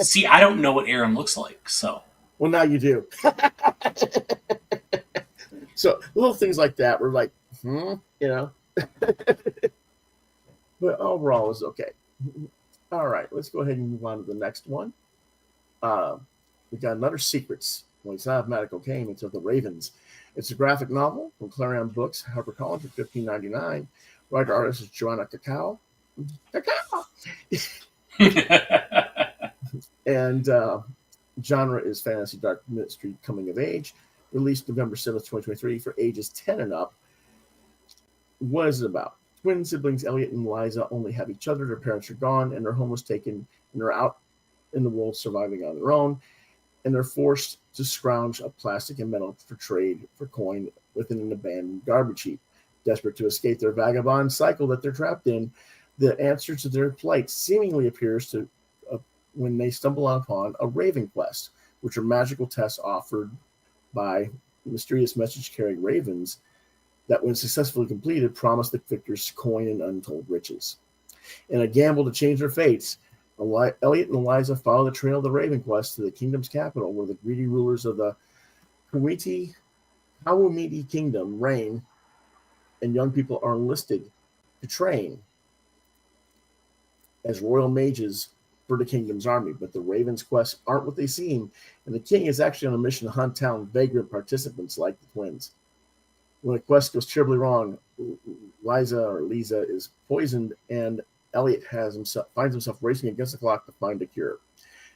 See, I don't know what Aaron looks like, so. Well, now you do. So little things like that were like, But overall, it was okay. All right, let's go ahead and move on to the next one. We got another Secrets. Well, it's not MATECUMBE, it's of the Ravens. It's a graphic novel from Clarion Books, HarperCollins at $15.99. Writer artist is Joanna Cacao. And genre is fantasy, dark mystery, coming of age. Released November 7th, 2023 for ages 10 and up. What is it about? Twin siblings Elliot and Liza only have each other. Their parents are gone, and their home was taken, and they're out in the world surviving on their own. And they're forced to scrounge up plastic and metal for trade for coin within an abandoned garbage heap. Desperate to escape their vagabond cycle that they're trapped in, the answer to their plight seemingly appears to when they stumble upon a Raven quest, which are magical tests offered by mysterious message-carrying ravens that, when successfully completed, promise the victors coin and untold riches. In a gamble to change their fates, Elliot and Eliza follow the trail of the Raven quest to the kingdom's capital, where the greedy rulers of the Kawamiti Kingdom reign, and young people are enlisted to train as royal mages for the kingdom's army. But the Ravens' quests aren't what they seem, and the king is actually on a mission to hunt down vagrant participants like the twins. When the quest goes terribly wrong, Liza is poisoned, and Elliot finds himself racing against the clock to find a cure.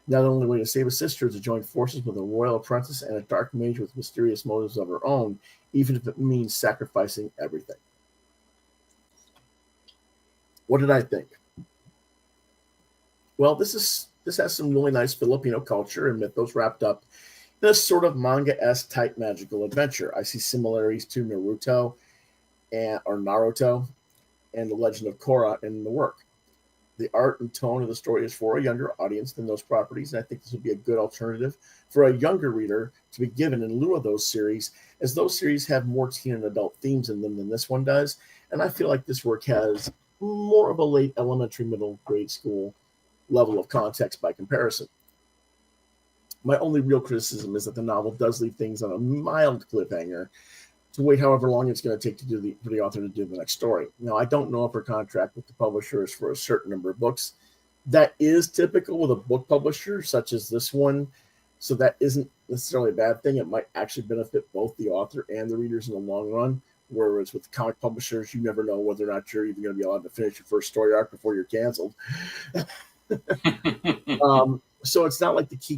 Now the only way to save his sister is to join forces with a royal apprentice and a dark mage with mysterious motives of her own, even if it means sacrificing everything. What did I think? Well, this has some really nice Filipino culture and mythos wrapped up in a sort of manga-esque type magical adventure. I see similarities to Naruto and the Legend of Korra in the work. The art and tone of the story is for a younger audience than those properties, and I think this would be a good alternative for a younger reader to be given in lieu of those series, as those series have more teen and adult themes in them than this one does, and I feel like this work has more of a late elementary, middle grade school level of context by comparison. My only real criticism is that the novel does leave things on a mild cliffhanger to wait however long it's going to take for the author to do the next story. Now, I don't know if her contract with the publisher is for a certain number of books. That is typical with a book publisher such as this one, so that isn't necessarily a bad thing. It might actually benefit both the author and the readers in the long run, whereas with comic publishers, you never know whether or not you're even going to be allowed to finish your first story arc before you're canceled. So it's not like the key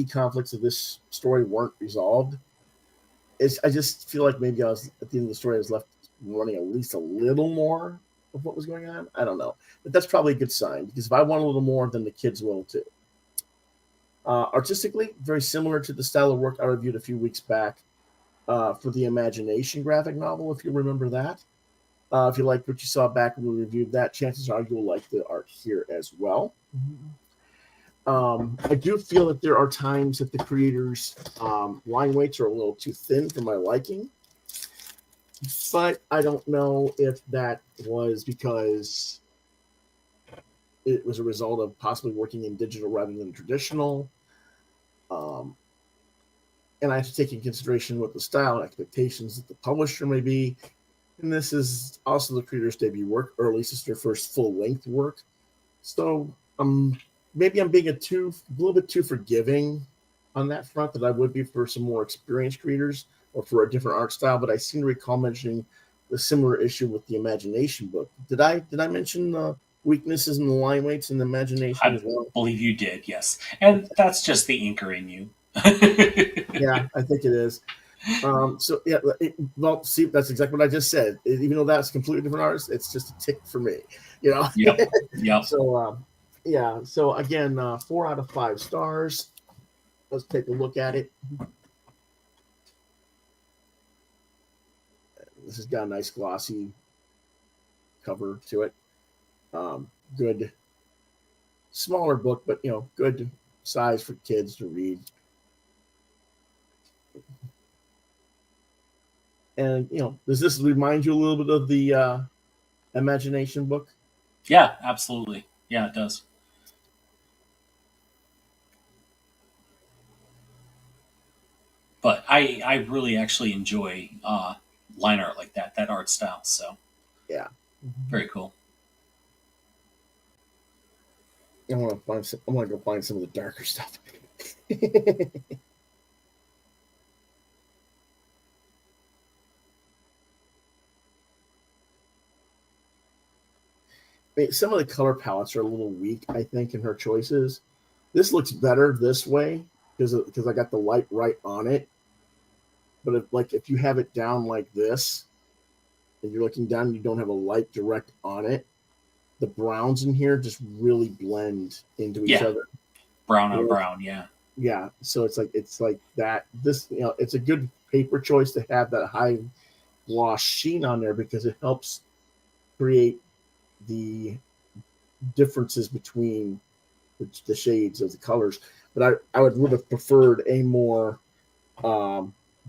conflicts of this story weren't resolved. I just feel like maybe at the end of the story, I was left running at least a little more of what was going on. I don't know, but that's probably a good sign, because if I want a little more, then the kids will too. Artistically, very similar to the style of work I reviewed a few weeks back for the Imagination graphic novel, if you remember that. If you liked what you saw back when we reviewed that, chances are you'll like the art here as well. I do feel that there are times that the creators' line weights are a little too thin for my liking, but I don't know if that was because it was a result of possibly working in digital rather than traditional. And I have to take in consideration what the style and expectations that the publisher may be. And this is also the creator's debut work, or at least it's their first full-length work. So maybe I'm being a little bit too forgiving on that front that I would be for some more experienced creators or for a different art style. But I seem to recall mentioning the similar issue with the Imagination book. Did I mention the weaknesses in the line weights and the Imagination as well? I believe you did, yes. And that's just the inker in you. Yeah, I think it is. So yeah, well, see, that's exactly what I just said. Even though that's completely different artists, it's just a tick for me, you know. Yep. So yeah. So again, 4 out of 5 stars. Let's take a look at it. This has got a nice glossy cover to it. Good, smaller book, but good size for kids to read. And does this remind you a little bit of the Imagination book? Yeah, absolutely. Yeah, it does. But I really actually enjoy line art like that art style. So yeah, very cool. I want to go find some of the darker stuff. Some of the color palettes are a little weak, I think, in her choices. This looks better this way because I got the light right on it. But if you have it down like this, and you're looking down and you don't have a light direct on it, the browns in here just really blend into each other. Brown on brown, yeah. Yeah, so it's like that. This, it's a good paper choice to have that high gloss sheen on there because it helps create the differences between the shades of the colors. But I would have preferred a more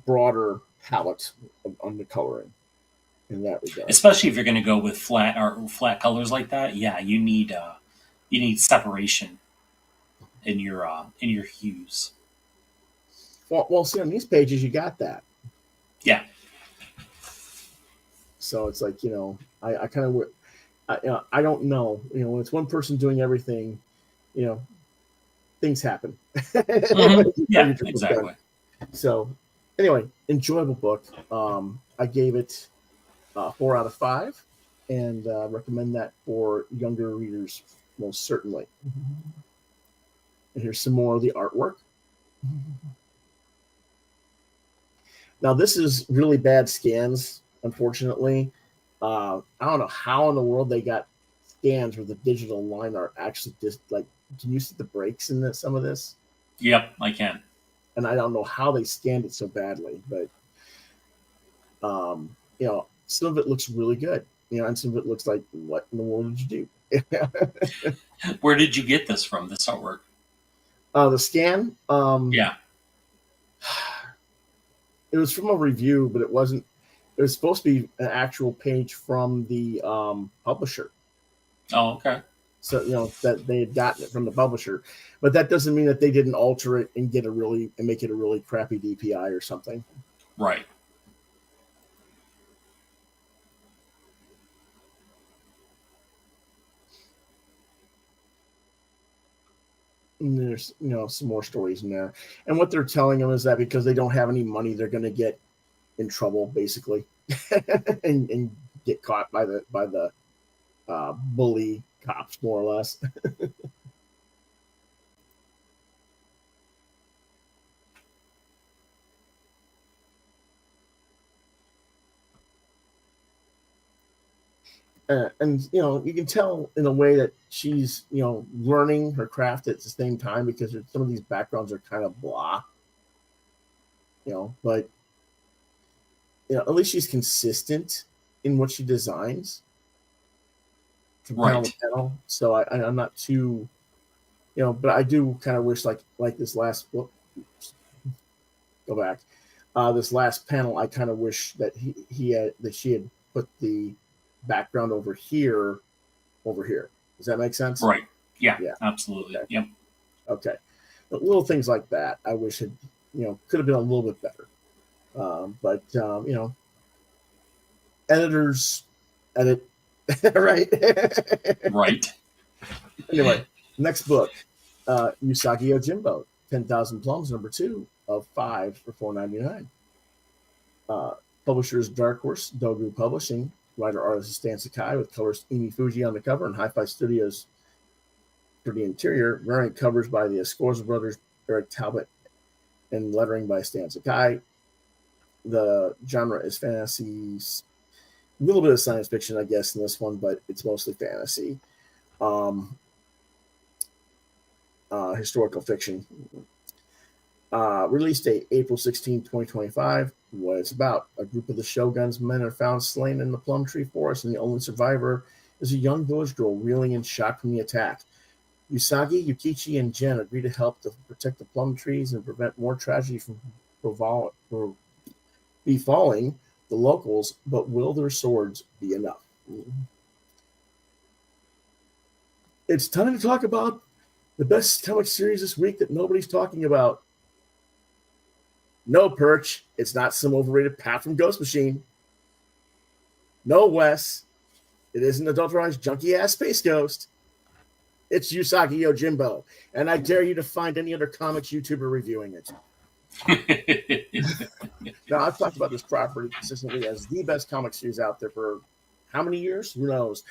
broader palette on the coloring in that regard. Especially if you're going to go with flat colors like that. Yeah, you need separation in your hues. Well, see, on these pages you got that. Yeah. So it's like I kind of I don't know. When it's one person doing everything, things happen. Mm-hmm. Yeah, exactly. So anyway, enjoyable book. I gave it 4 out of 5 and recommend that for younger readers most certainly. And here's some more of the artwork. Now this is really bad scans, unfortunately. I don't know how in the world they got scans where the digital line art actually just like. Can you see the breaks in some of this? Yep, I can. And I don't know how they scanned it so badly, but some of it looks really good, and some of it looks like, what in the world did you do? Where did you get this from? This artwork? The scan, Yeah. it was from a review, but it wasn't. It was supposed to be an actual page from the publisher. Oh, okay. So that they had gotten it from the publisher, but that doesn't mean that they didn't alter it and make it a really crappy DPI or something. Right. And there's some more stories in there, and what they're telling them is that because they don't have any money, they're going to get in trouble basically, and get caught by the bully cops, more or less. And you can tell in a way that she's learning her craft at the same time, because some of these backgrounds are kind of blah, but at least she's consistent in what she designs from panel to panel. So I'm not too but I do kind of wish like this last go back this last panel, I kind of wish that she had put the background over here. Does that make sense? Right. Yeah. Absolutely. Okay. Yep. Okay. But little things like that I wish had could have been a little bit better, but editors edit. Right. Right. Anyway, next book, USAGI YOJIMBO 10,000 Plums, #2 of 5 for $4.99. Publishers Dark Horse, Dogu Publishing. Writer artist Stan Sakai, with colorist Emi Fuji on the cover, and Hi-Fi Studios for the interior. Variant covers by the Escorza brothers, Eric Talbot, and lettering by Stan Sakai. The genre is fantasy, a little bit of science fiction, I guess, in this one, but it's mostly fantasy. Historical fiction. Release date April 16, 2025. What it's about: a group of the Shogun's men are found slain in the plum tree forest, and the only survivor is a young village girl reeling in shock from the attack. Usagi, Yukichi, and Jen agree to help to protect the plum trees and prevent more tragedy from befalling the locals, but will their swords be enough? It's time to talk about the best comic series this week that nobody's talking about. No, Perch, it's not some overrated Pat from Ghost Machine. No, Wes, it isn't adulterized junky-ass Space Ghost. It's USAGI YOJIMBO, and I dare you to find any other comics YouTuber reviewing it. Now, I've talked about this property consistently as the best comic series out there for how many years? Who knows?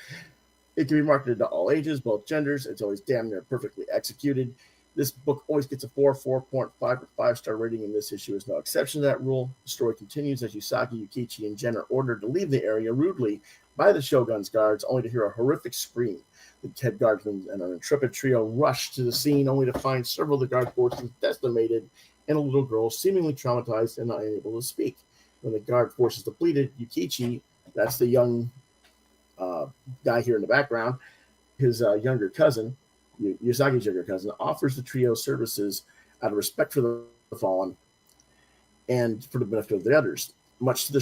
It can be marketed to all ages, both genders. It's always damn near perfectly executed. This book always gets a 4.5 or 5-star rating, and this issue is no exception to that rule. The story continues as Usagi, Yukichi, and Jen are ordered to leave the area rudely by the Shogun's guards, only to hear a horrific scream. The head guardsmen and an intrepid trio rush to the scene, only to find several of the guard forces decimated and a little girl seemingly traumatized and unable to speak. When the guard force is depleted, Yukichi, that's the young guy here in the background, his younger cousin, Usagi's younger cousin, offers the trio services out of respect for the fallen and for the benefit of the others, much to the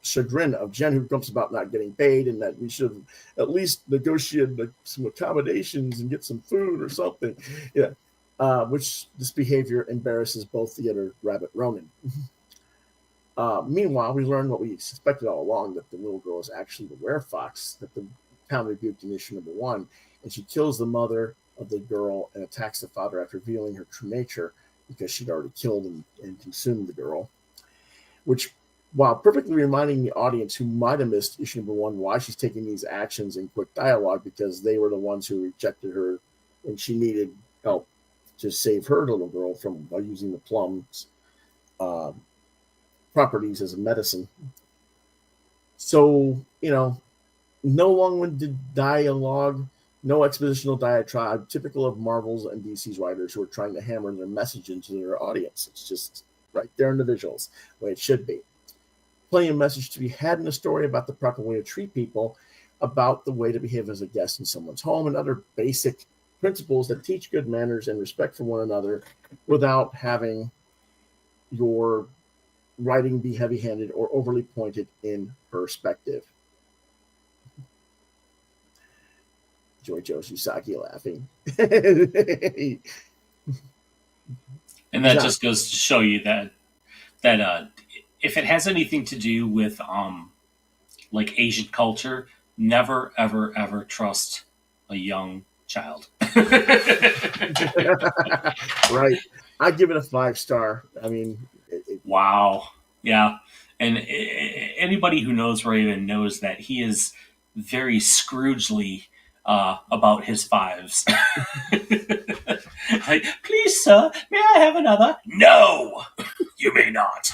chagrin of Jen, who grumps about not getting paid and that we should have at least negotiated some accommodations and get some food or something. Yeah, which this behavior embarrasses both the other rabbit Ronin. Meanwhile, we learn what we suspected all along, that the little girl is actually the werefox that the town rebuked in issue #1, and she kills the mother of the girl and attacks the father after revealing her true nature, because she'd already killed and consumed the girl. Which, while perfectly reminding the audience who might have missed issue #1 why she's taking these actions in quick dialogue, because they were the ones who rejected her and she needed help to save her little girl from using the plums. properties as a medicine. So, no long-winded dialogue, no expositional diatribe, typical of Marvel's and DC's writers who are trying to hammer their message into their audience. It's just right there in the visuals, the way it should be. Plenty of message to be had in a story about the proper way to treat people, about the way to behave as a guest in someone's home, and other basic principles that teach good manners and respect for one another without having your writing be heavy-handed or overly pointed in perspective. Joy Joe's Usagi laughing. And that just goes to show you that if it has anything to do with like Asian culture, never ever ever trust a young child. Right. I give it a 5-star. I mean, wow. Yeah. And anybody who knows Raven knows that he is very Scroogely about his 5s. Like, please, sir, may I have another? No, you may not.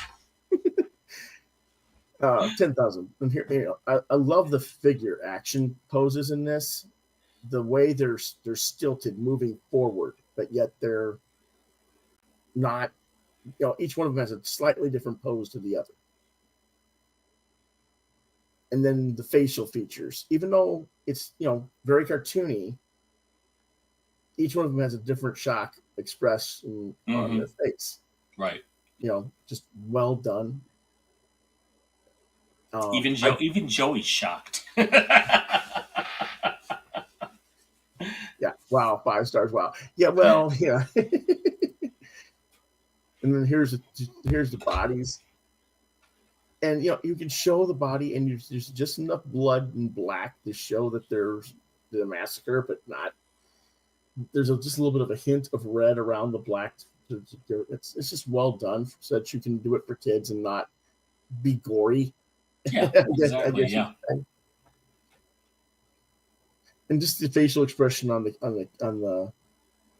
10,000. And here, I love the figure action poses in this. The way they're stilted, moving forward, but yet they're not. Each one of them has a slightly different pose to the other. And then the facial features, even though it's very cartoony, each one of them has a different shock expression on their face. Right. Just well done. Even Joey's shocked. Yeah. Wow. 5 stars. Wow. Yeah. Well. Yeah. And then here's the bodies. And you can show the body, and there's just enough blood and black to show that there's the massacre, but not. There's just a little bit of a hint of red around the black. It's just well done so that you can do it for kids and not be gory. Yeah, exactly. Yeah. And just the facial expression on the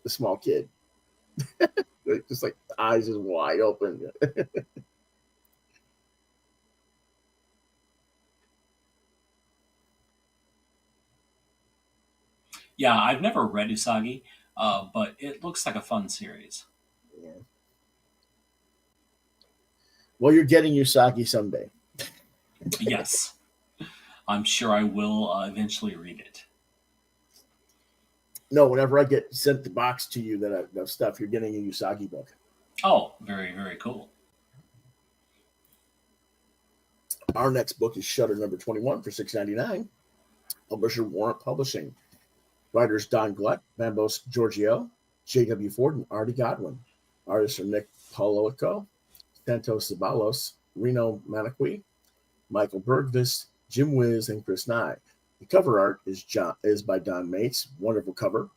small kid, just like the eyes is wide open. Yeah, I've never read Usagi, but it looks like a fun series. Yeah. Well, you're getting Usagi someday. Yes. I'm sure I will eventually read it. No, whenever I get sent the box to you that stuff, you're getting a Usagi book. Oh, very, very cool. Our next book is Shudder number 21 for $6.99. Publisher Warrant Publishing. Writers Don Gluck, Bambos Giorgio, J.W. Ford, and Artie Godwin. Artists are Nick Pauloico, Santos Zabalos, Reno Maniqui, Michael Bergvis, Jim Wiz, and Chris Nye. The cover art is by Don Mates. Wonderful cover.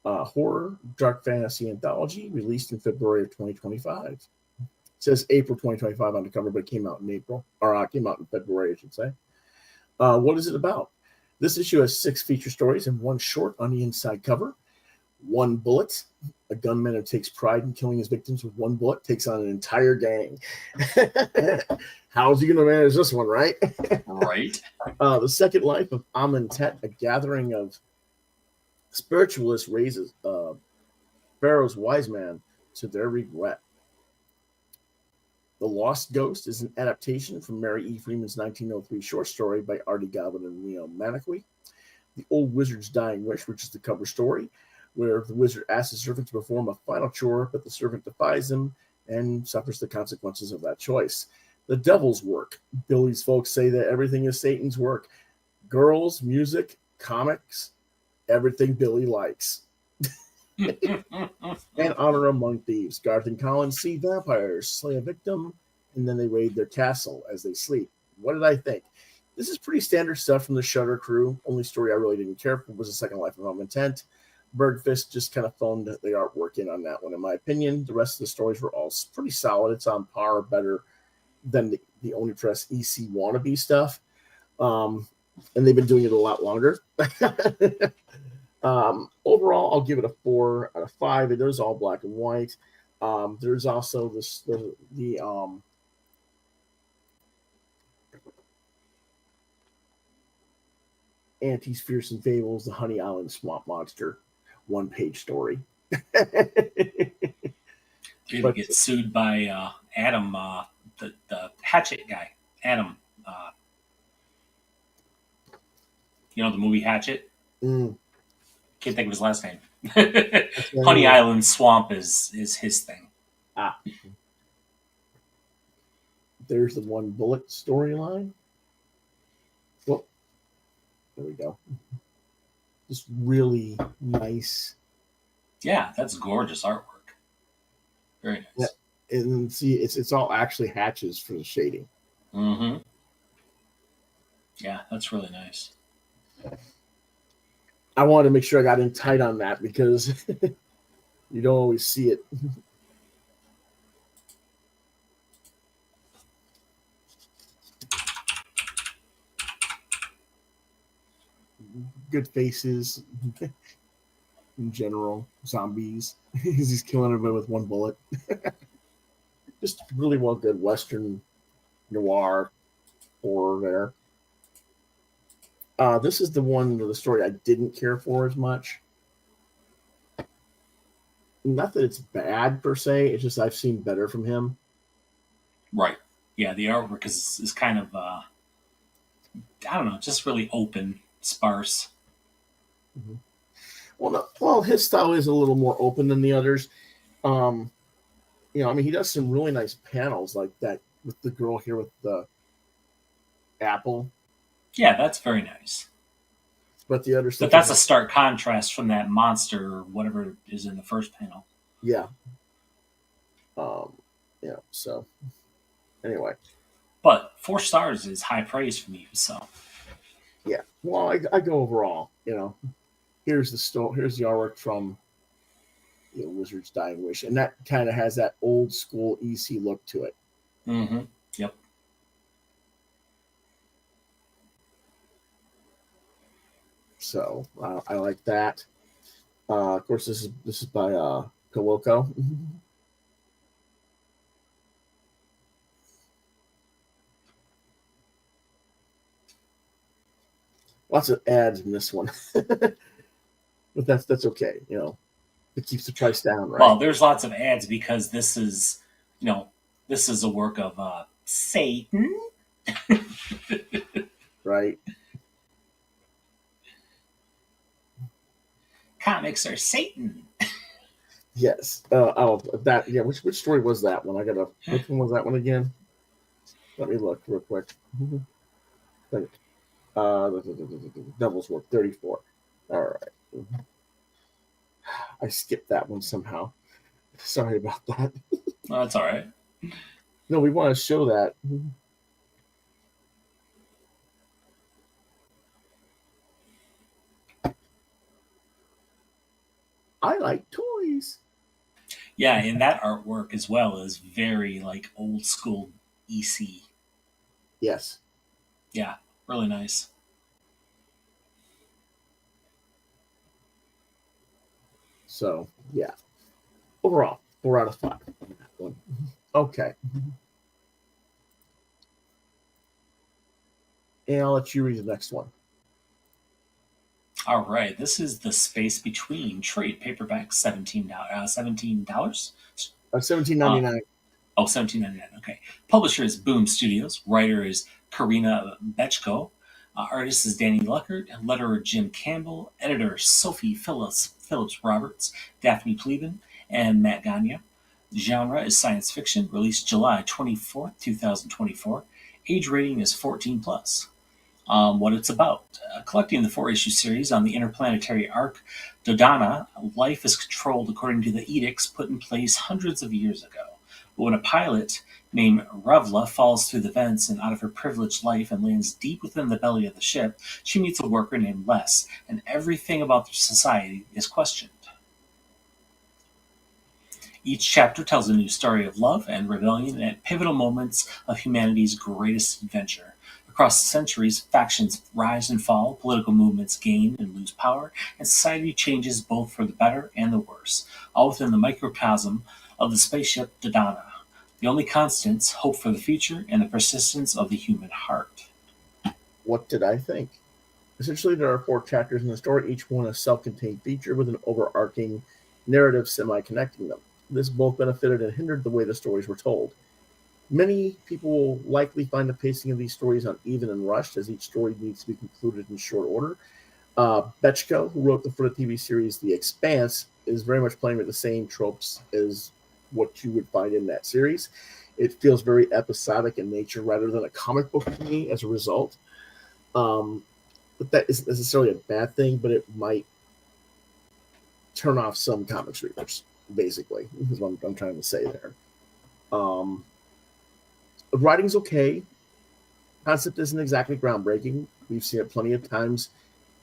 Horror, dark fantasy anthology, released in February of 2025. It says April 2025 on the cover, but it came out in April, or came out in February, I should say. What is it about? This issue has 6 feature stories and 1 short on the inside cover. 1 bullet. A gunman who takes pride in killing his victims with 1 bullet takes on an entire gang. How's he going to manage this one, right? Right. The Second Life of Amentet, a gathering of spiritualists raises Pharaoh's wise man to their regret. The Lost Ghost is an adaptation from Mary E. Freeman's 1903 short story by Artie Godwin and Reno Maniqui. The Old Wizard's Dying Wish, which is the cover story, where the wizard asks the servant to perform a final chore, but the servant defies him and suffers the consequences of that choice. The Devil's Work. Billy's folks say that everything is Satan's work. Girls, music, comics, everything Billy likes. And Honor Among Thieves. Garth and Collins see vampires slay a victim, and then they raid their castle as they sleep. What did I think? This is pretty standard stuff from the Shudder crew. Only story I really didn't care for was The Second Life of Amentet. Bergfist just kind of phoned the artwork in on that one, in my opinion. The rest of the stories were all pretty solid. It's on par, better than the Omnipress EC wannabe stuff. And they've been doing it a lot longer. Overall, I'll give it a 4 out of 5. It is all black and white. There's also the Auntie's Fearsome Fables, the Honey Island Swamp Monster, 1-page story. You're going to get sued by Adam, the Hatchet guy. Adam. You know the movie Hatchet? Mm. Can't think of his last name. Honey Island Swamp is his thing. Ah. There's the One Bullet storyline. Well, there we go. Just really nice. Yeah, that's gorgeous artwork. Very nice. Yeah. And see, it's all actually hatches for the shading. Mm-hmm. Yeah, that's really nice. I wanted to make sure I got in tight on that because you don't always see it. Good faces in general. Zombies. He's killing everybody with one bullet. Just really well good Western noir horror there. This is the one of the story I didn't care for as much. Not that it's bad per se, it's just I've seen better from him. Right. Yeah, the artwork is kind of I don't know, just really open, sparse. Mm-hmm. Well, his style is a little more open than the others. You know, I mean, he does some really nice panels like that with the girl here with the apple. Yeah, that's very nice. But the other stuff. But that's a stark contrast from that monster or whatever is in the first panel. Yeah. Yeah. So, anyway. But 4 stars is high praise from you. So. Yeah. Well, I go overall. You know, here's the artwork from Wizard's Dying Wish, and that kind of has that old school EC look to it. Mm-hmm. Yep. So I like that. Of course, this is by Kawoko. Lots of ads in this one, but that's okay. You know, it keeps the price down, right? Well, there's lots of ads because this is a work of Satan, right? Comics are Satan. Yes. That. Yeah. Which story was that one? Which one was that one again? Let me look real quick. Devil's Work 34. All right. I skipped that one somehow. Sorry about that. Oh, that's all right. No, we want to show that. I like toys. Yeah, and that artwork as well is very like old school EC. Yes. Yeah, really nice. So, yeah. Overall, 4 out of 5 on that one. Okay. And I'll let you read the next one. All right, this is The Space Between trade paperback, $17. $17.99. $17.99. Okay. Publisher is Boom Studios. Writer is Karina Bechko. Artist is Danny Luckert. Letterer Jim Campbell. Editor Sophie Phillips Roberts, Daphne Pleben, and Matt Gagne. Genre is science fiction. Released July 24th, 2024. Age rating is 14 plus. What it's about. Collecting the 4-issue series on the interplanetary arc Dodana, life is controlled according to the edicts put in place hundreds of years ago. But when a pilot named Revla falls through the vents and out of her privileged life and lands deep within the belly of the ship, she meets a worker named Les, and everything about their society is questioned. Each chapter tells a new story of love and rebellion at pivotal moments of humanity's greatest adventure. Across the centuries, factions rise and fall, political movements gain and lose power, and society changes both for the better and the worse, all within the microcosm of the spaceship Dodana. The only constants, hope for the future and the persistence of the human heart. What did I think? Essentially, there are 4 chapters in the story, each one a self-contained feature with an overarching narrative semi-connecting them. This both benefited and hindered the way the stories were told. Many people will likely find the pacing of these stories uneven and rushed, as each story needs to be concluded in short order. Bechko, who wrote for the TV series The Expanse, is very much playing with the same tropes as what you would find in that series. It feels very episodic in nature rather than a comic book to me as a result. But that isn't necessarily a bad thing, but it might turn off some comics readers, basically, is what I'm trying to say there. The writing's okay. Concept isn't exactly groundbreaking. We've seen it plenty of times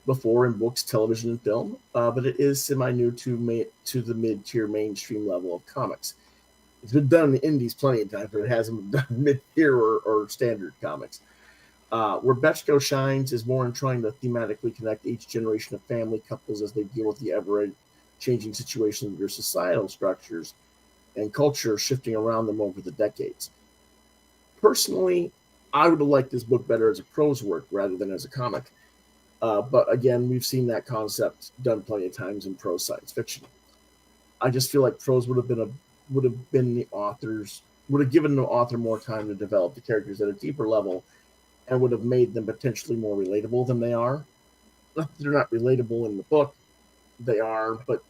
before in books, television, and film, but it is semi-new to the mid-tier mainstream level of comics. It's been done in the indies plenty of times, but it hasn't been done mid-tier or standard comics. Where Bechko shines is more in trying to thematically connect each generation of family couples as they deal with the ever-changing situations of their societal structures and culture shifting around them over the decades. Personally, I would have liked this book better as a prose work rather than as a comic. But again, we've seen that concept done plenty of times in prose science fiction. I just feel like prose would have given the author more time to develop the characters at a deeper level and would have made them potentially more relatable than they are. They're not relatable in the book. They are, but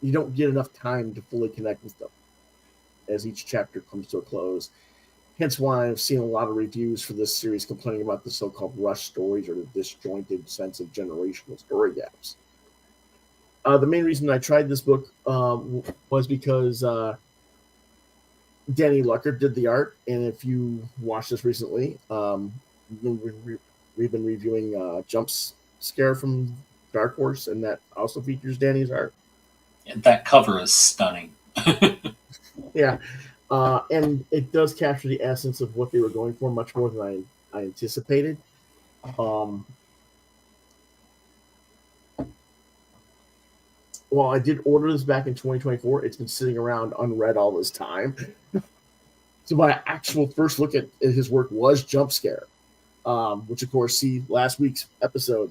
you don't get enough time to fully connect with them as each chapter comes to a close. Hence why I've seen a lot of reviews for this series complaining about the so-called rush stories or the disjointed sense of generational story gaps. The main reason I tried this book was because Danny Lucker did the art, and if you watched this recently, we've been reviewing Jump Scare from Dark Horse, and that also features Danny's art. And that cover is stunning. Yeah. And it does capture the essence of what they were going for much more than I anticipated. While I did order this back in 2024, it's been sitting around unread all this time. So my actual first look at his work was Jump Scare, which of course see last week's episode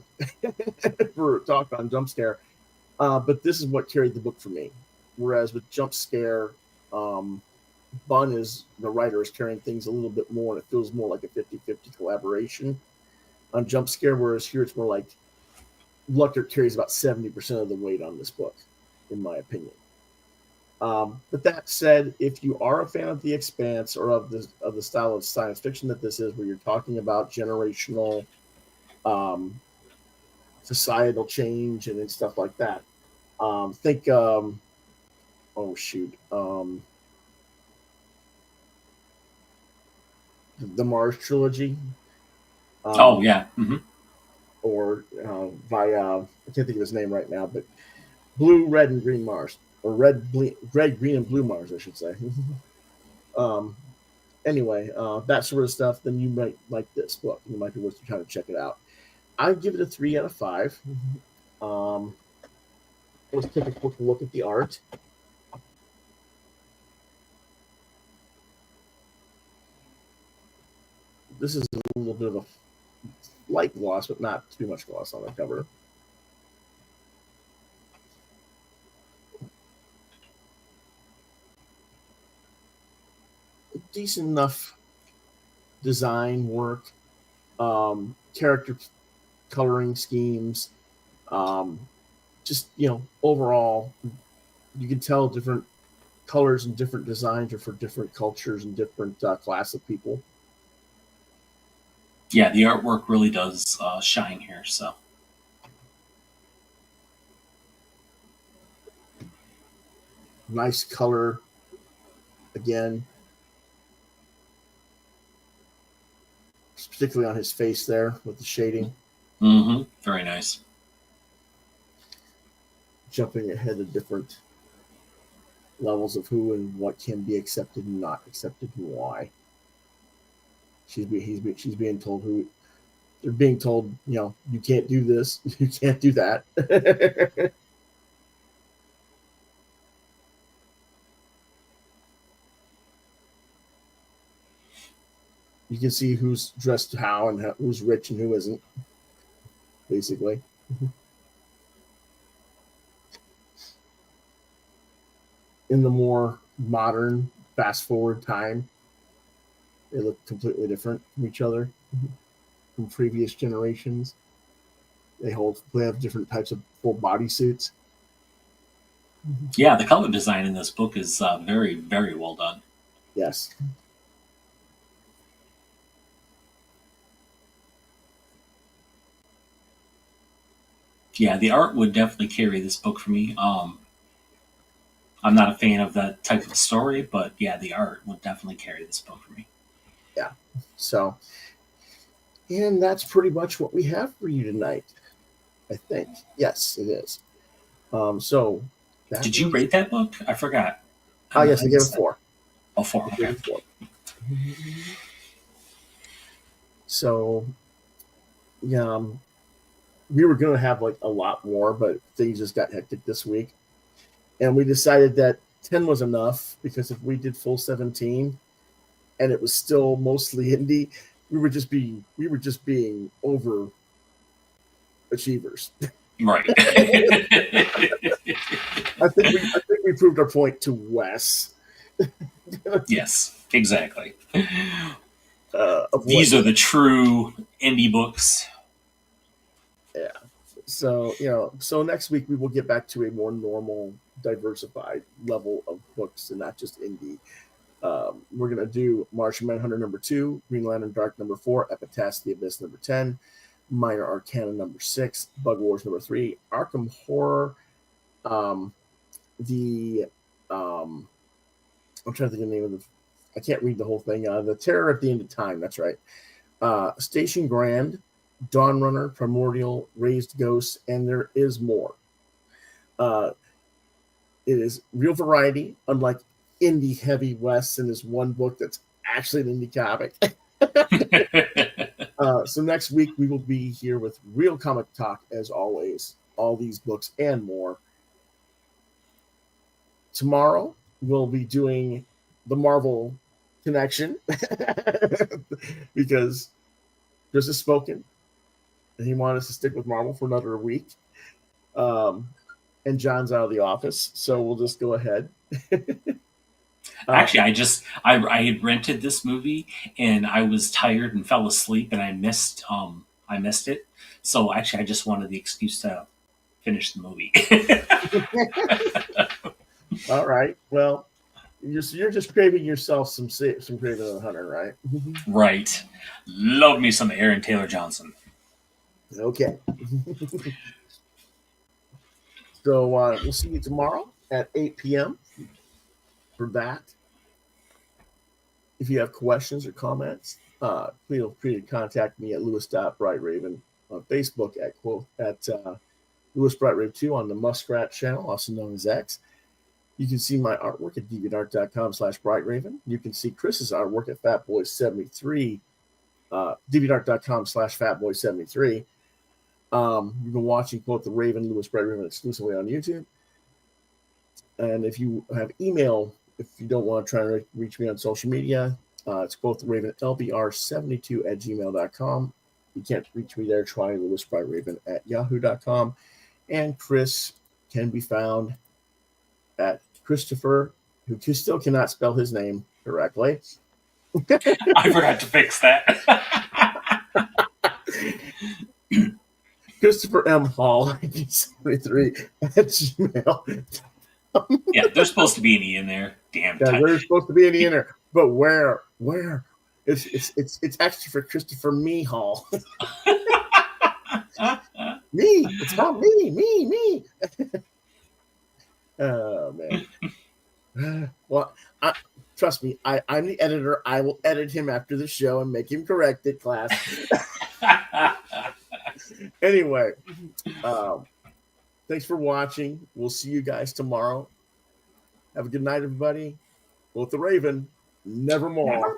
for talk on Jump Scare. But this is what carried the book for me. Whereas with Jump Scare, Bunn the writer is carrying things a little bit more, and it feels more like a 50-50 collaboration on Jump Scare, whereas here it's more like Lucker carries about 70% of the weight on this book, in my opinion. But that said, if you are a fan of The Expanse or of the style of science fiction that this is, where you're talking about generational societal change and stuff like that, think the Mars trilogy. Yeah. Mm-hmm. Or by I can't think of his name right now, but Blue, Red, and Green Mars, or Red, Green, and Blue Mars, I should say. Anyway, that sort of stuff. Then you might like this book. You might be worth trying to check it out. I'd give it a 3 out of 5. Let's take a quick look at the art. This is a little bit of a light gloss, but not too much gloss on the cover. Decent enough design work, character coloring schemes, just overall, you can tell different colors and different designs are for different cultures and different class of people. Yeah, the artwork really does shine here. So nice color again, particularly on his face there with the shading. Mm-hmm. Very nice. Jumping ahead of different levels of who and what can be accepted and not accepted and why. She's being told who they're being told, you can't do this, you can't do that. You can see who's dressed how and who's rich and who isn't. basically. In the more modern, fast forward time, they look completely different from each other, from previous generations. They have different types of full body suits. Yeah, the color design in this book is very, very well done. Yes. Yeah, the art would definitely carry this book for me. I'm not a fan of that type of story, but yeah, the art would definitely carry this book for me. Yeah. So, and that's pretty much what we have for you tonight, I think. Yes, it is. So, Did you rate that book? I forgot. Oh, yes, I gave it 4. Oh, 4. Okay. 4. So, yeah, we were going to have like a lot more, but things just got hectic this week. And we decided that 10 was enough, because if we did full 17 and it was still mostly indie, we were just being over achievers. Right. I think we proved our point to Wes. Yes, exactly. These are the true indie books. Yeah. So, so next week we will get back to a more normal, diversified level of books and not just indie. We're going to do Martian Manhunter number 2, Green Lantern Dark number 4, Epitaph the Abyss number 10, Minor Arcana number 6, Bug Wars number 3, Arkham Horror, I'm trying to think of the name of I can't read the whole thing. The Terror at the End of Time, that's right. Station Grand, Dawn Runner, Primordial, Raised Ghosts, and there is more. It is real variety, unlike indie heavy West, and is one book that's actually an indie comic. So next week we will be here with real comic talk, as always, all these books and more. Tomorrow we'll be doing the Marvel connection because Chris has spoken and he wanted us to stick with Marvel for another week. And John's out of the office, so we'll just go ahead. Actually, I had rented this movie and I was tired and fell asleep and I missed it. So actually, I just wanted the excuse to finish the movie. All right. Well, you're just craving yourself some Craven of the Hunter, right? Right. Love me some Aaron Taylor Johnson. Okay. So we'll see you tomorrow at 8 p.m. for that. If you have questions or comments, feel free to contact me at lewis.brightraven on Facebook, at Quoth, at Lewis Brightraven 2 on the Muskrat channel, also known as X. You can see my artwork at deviantart.com/brightraven. You can see Chris's artwork at fatboy73, deviantart.com/fatboy73. You've been watching Quoth the Raven, Lewis Brightraven exclusively on YouTube. And if you have email, if you don't want to try to reach me on social media, it's quothravenlbr72@gmail.com. You can't reach me there, try lewisbrightraven@yahoo.com. And Chris can be found at Christopher, who still cannot spell his name correctly. I forgot to fix that. Christopher M. Hall, 1973 at Gmail. Yeah, there's supposed to be an E in there. Damn. Yeah, there's supposed to be an E in there, but where? It's actually for Christopher Me Hall. Me. It's about me. Oh man. Well, trust me, I'm the editor. I will edit him after the show and make him correct it, class. Anyway, thanks for watching. We'll see you guys tomorrow. Have a good night, everybody. Quoth the Raven, nevermore.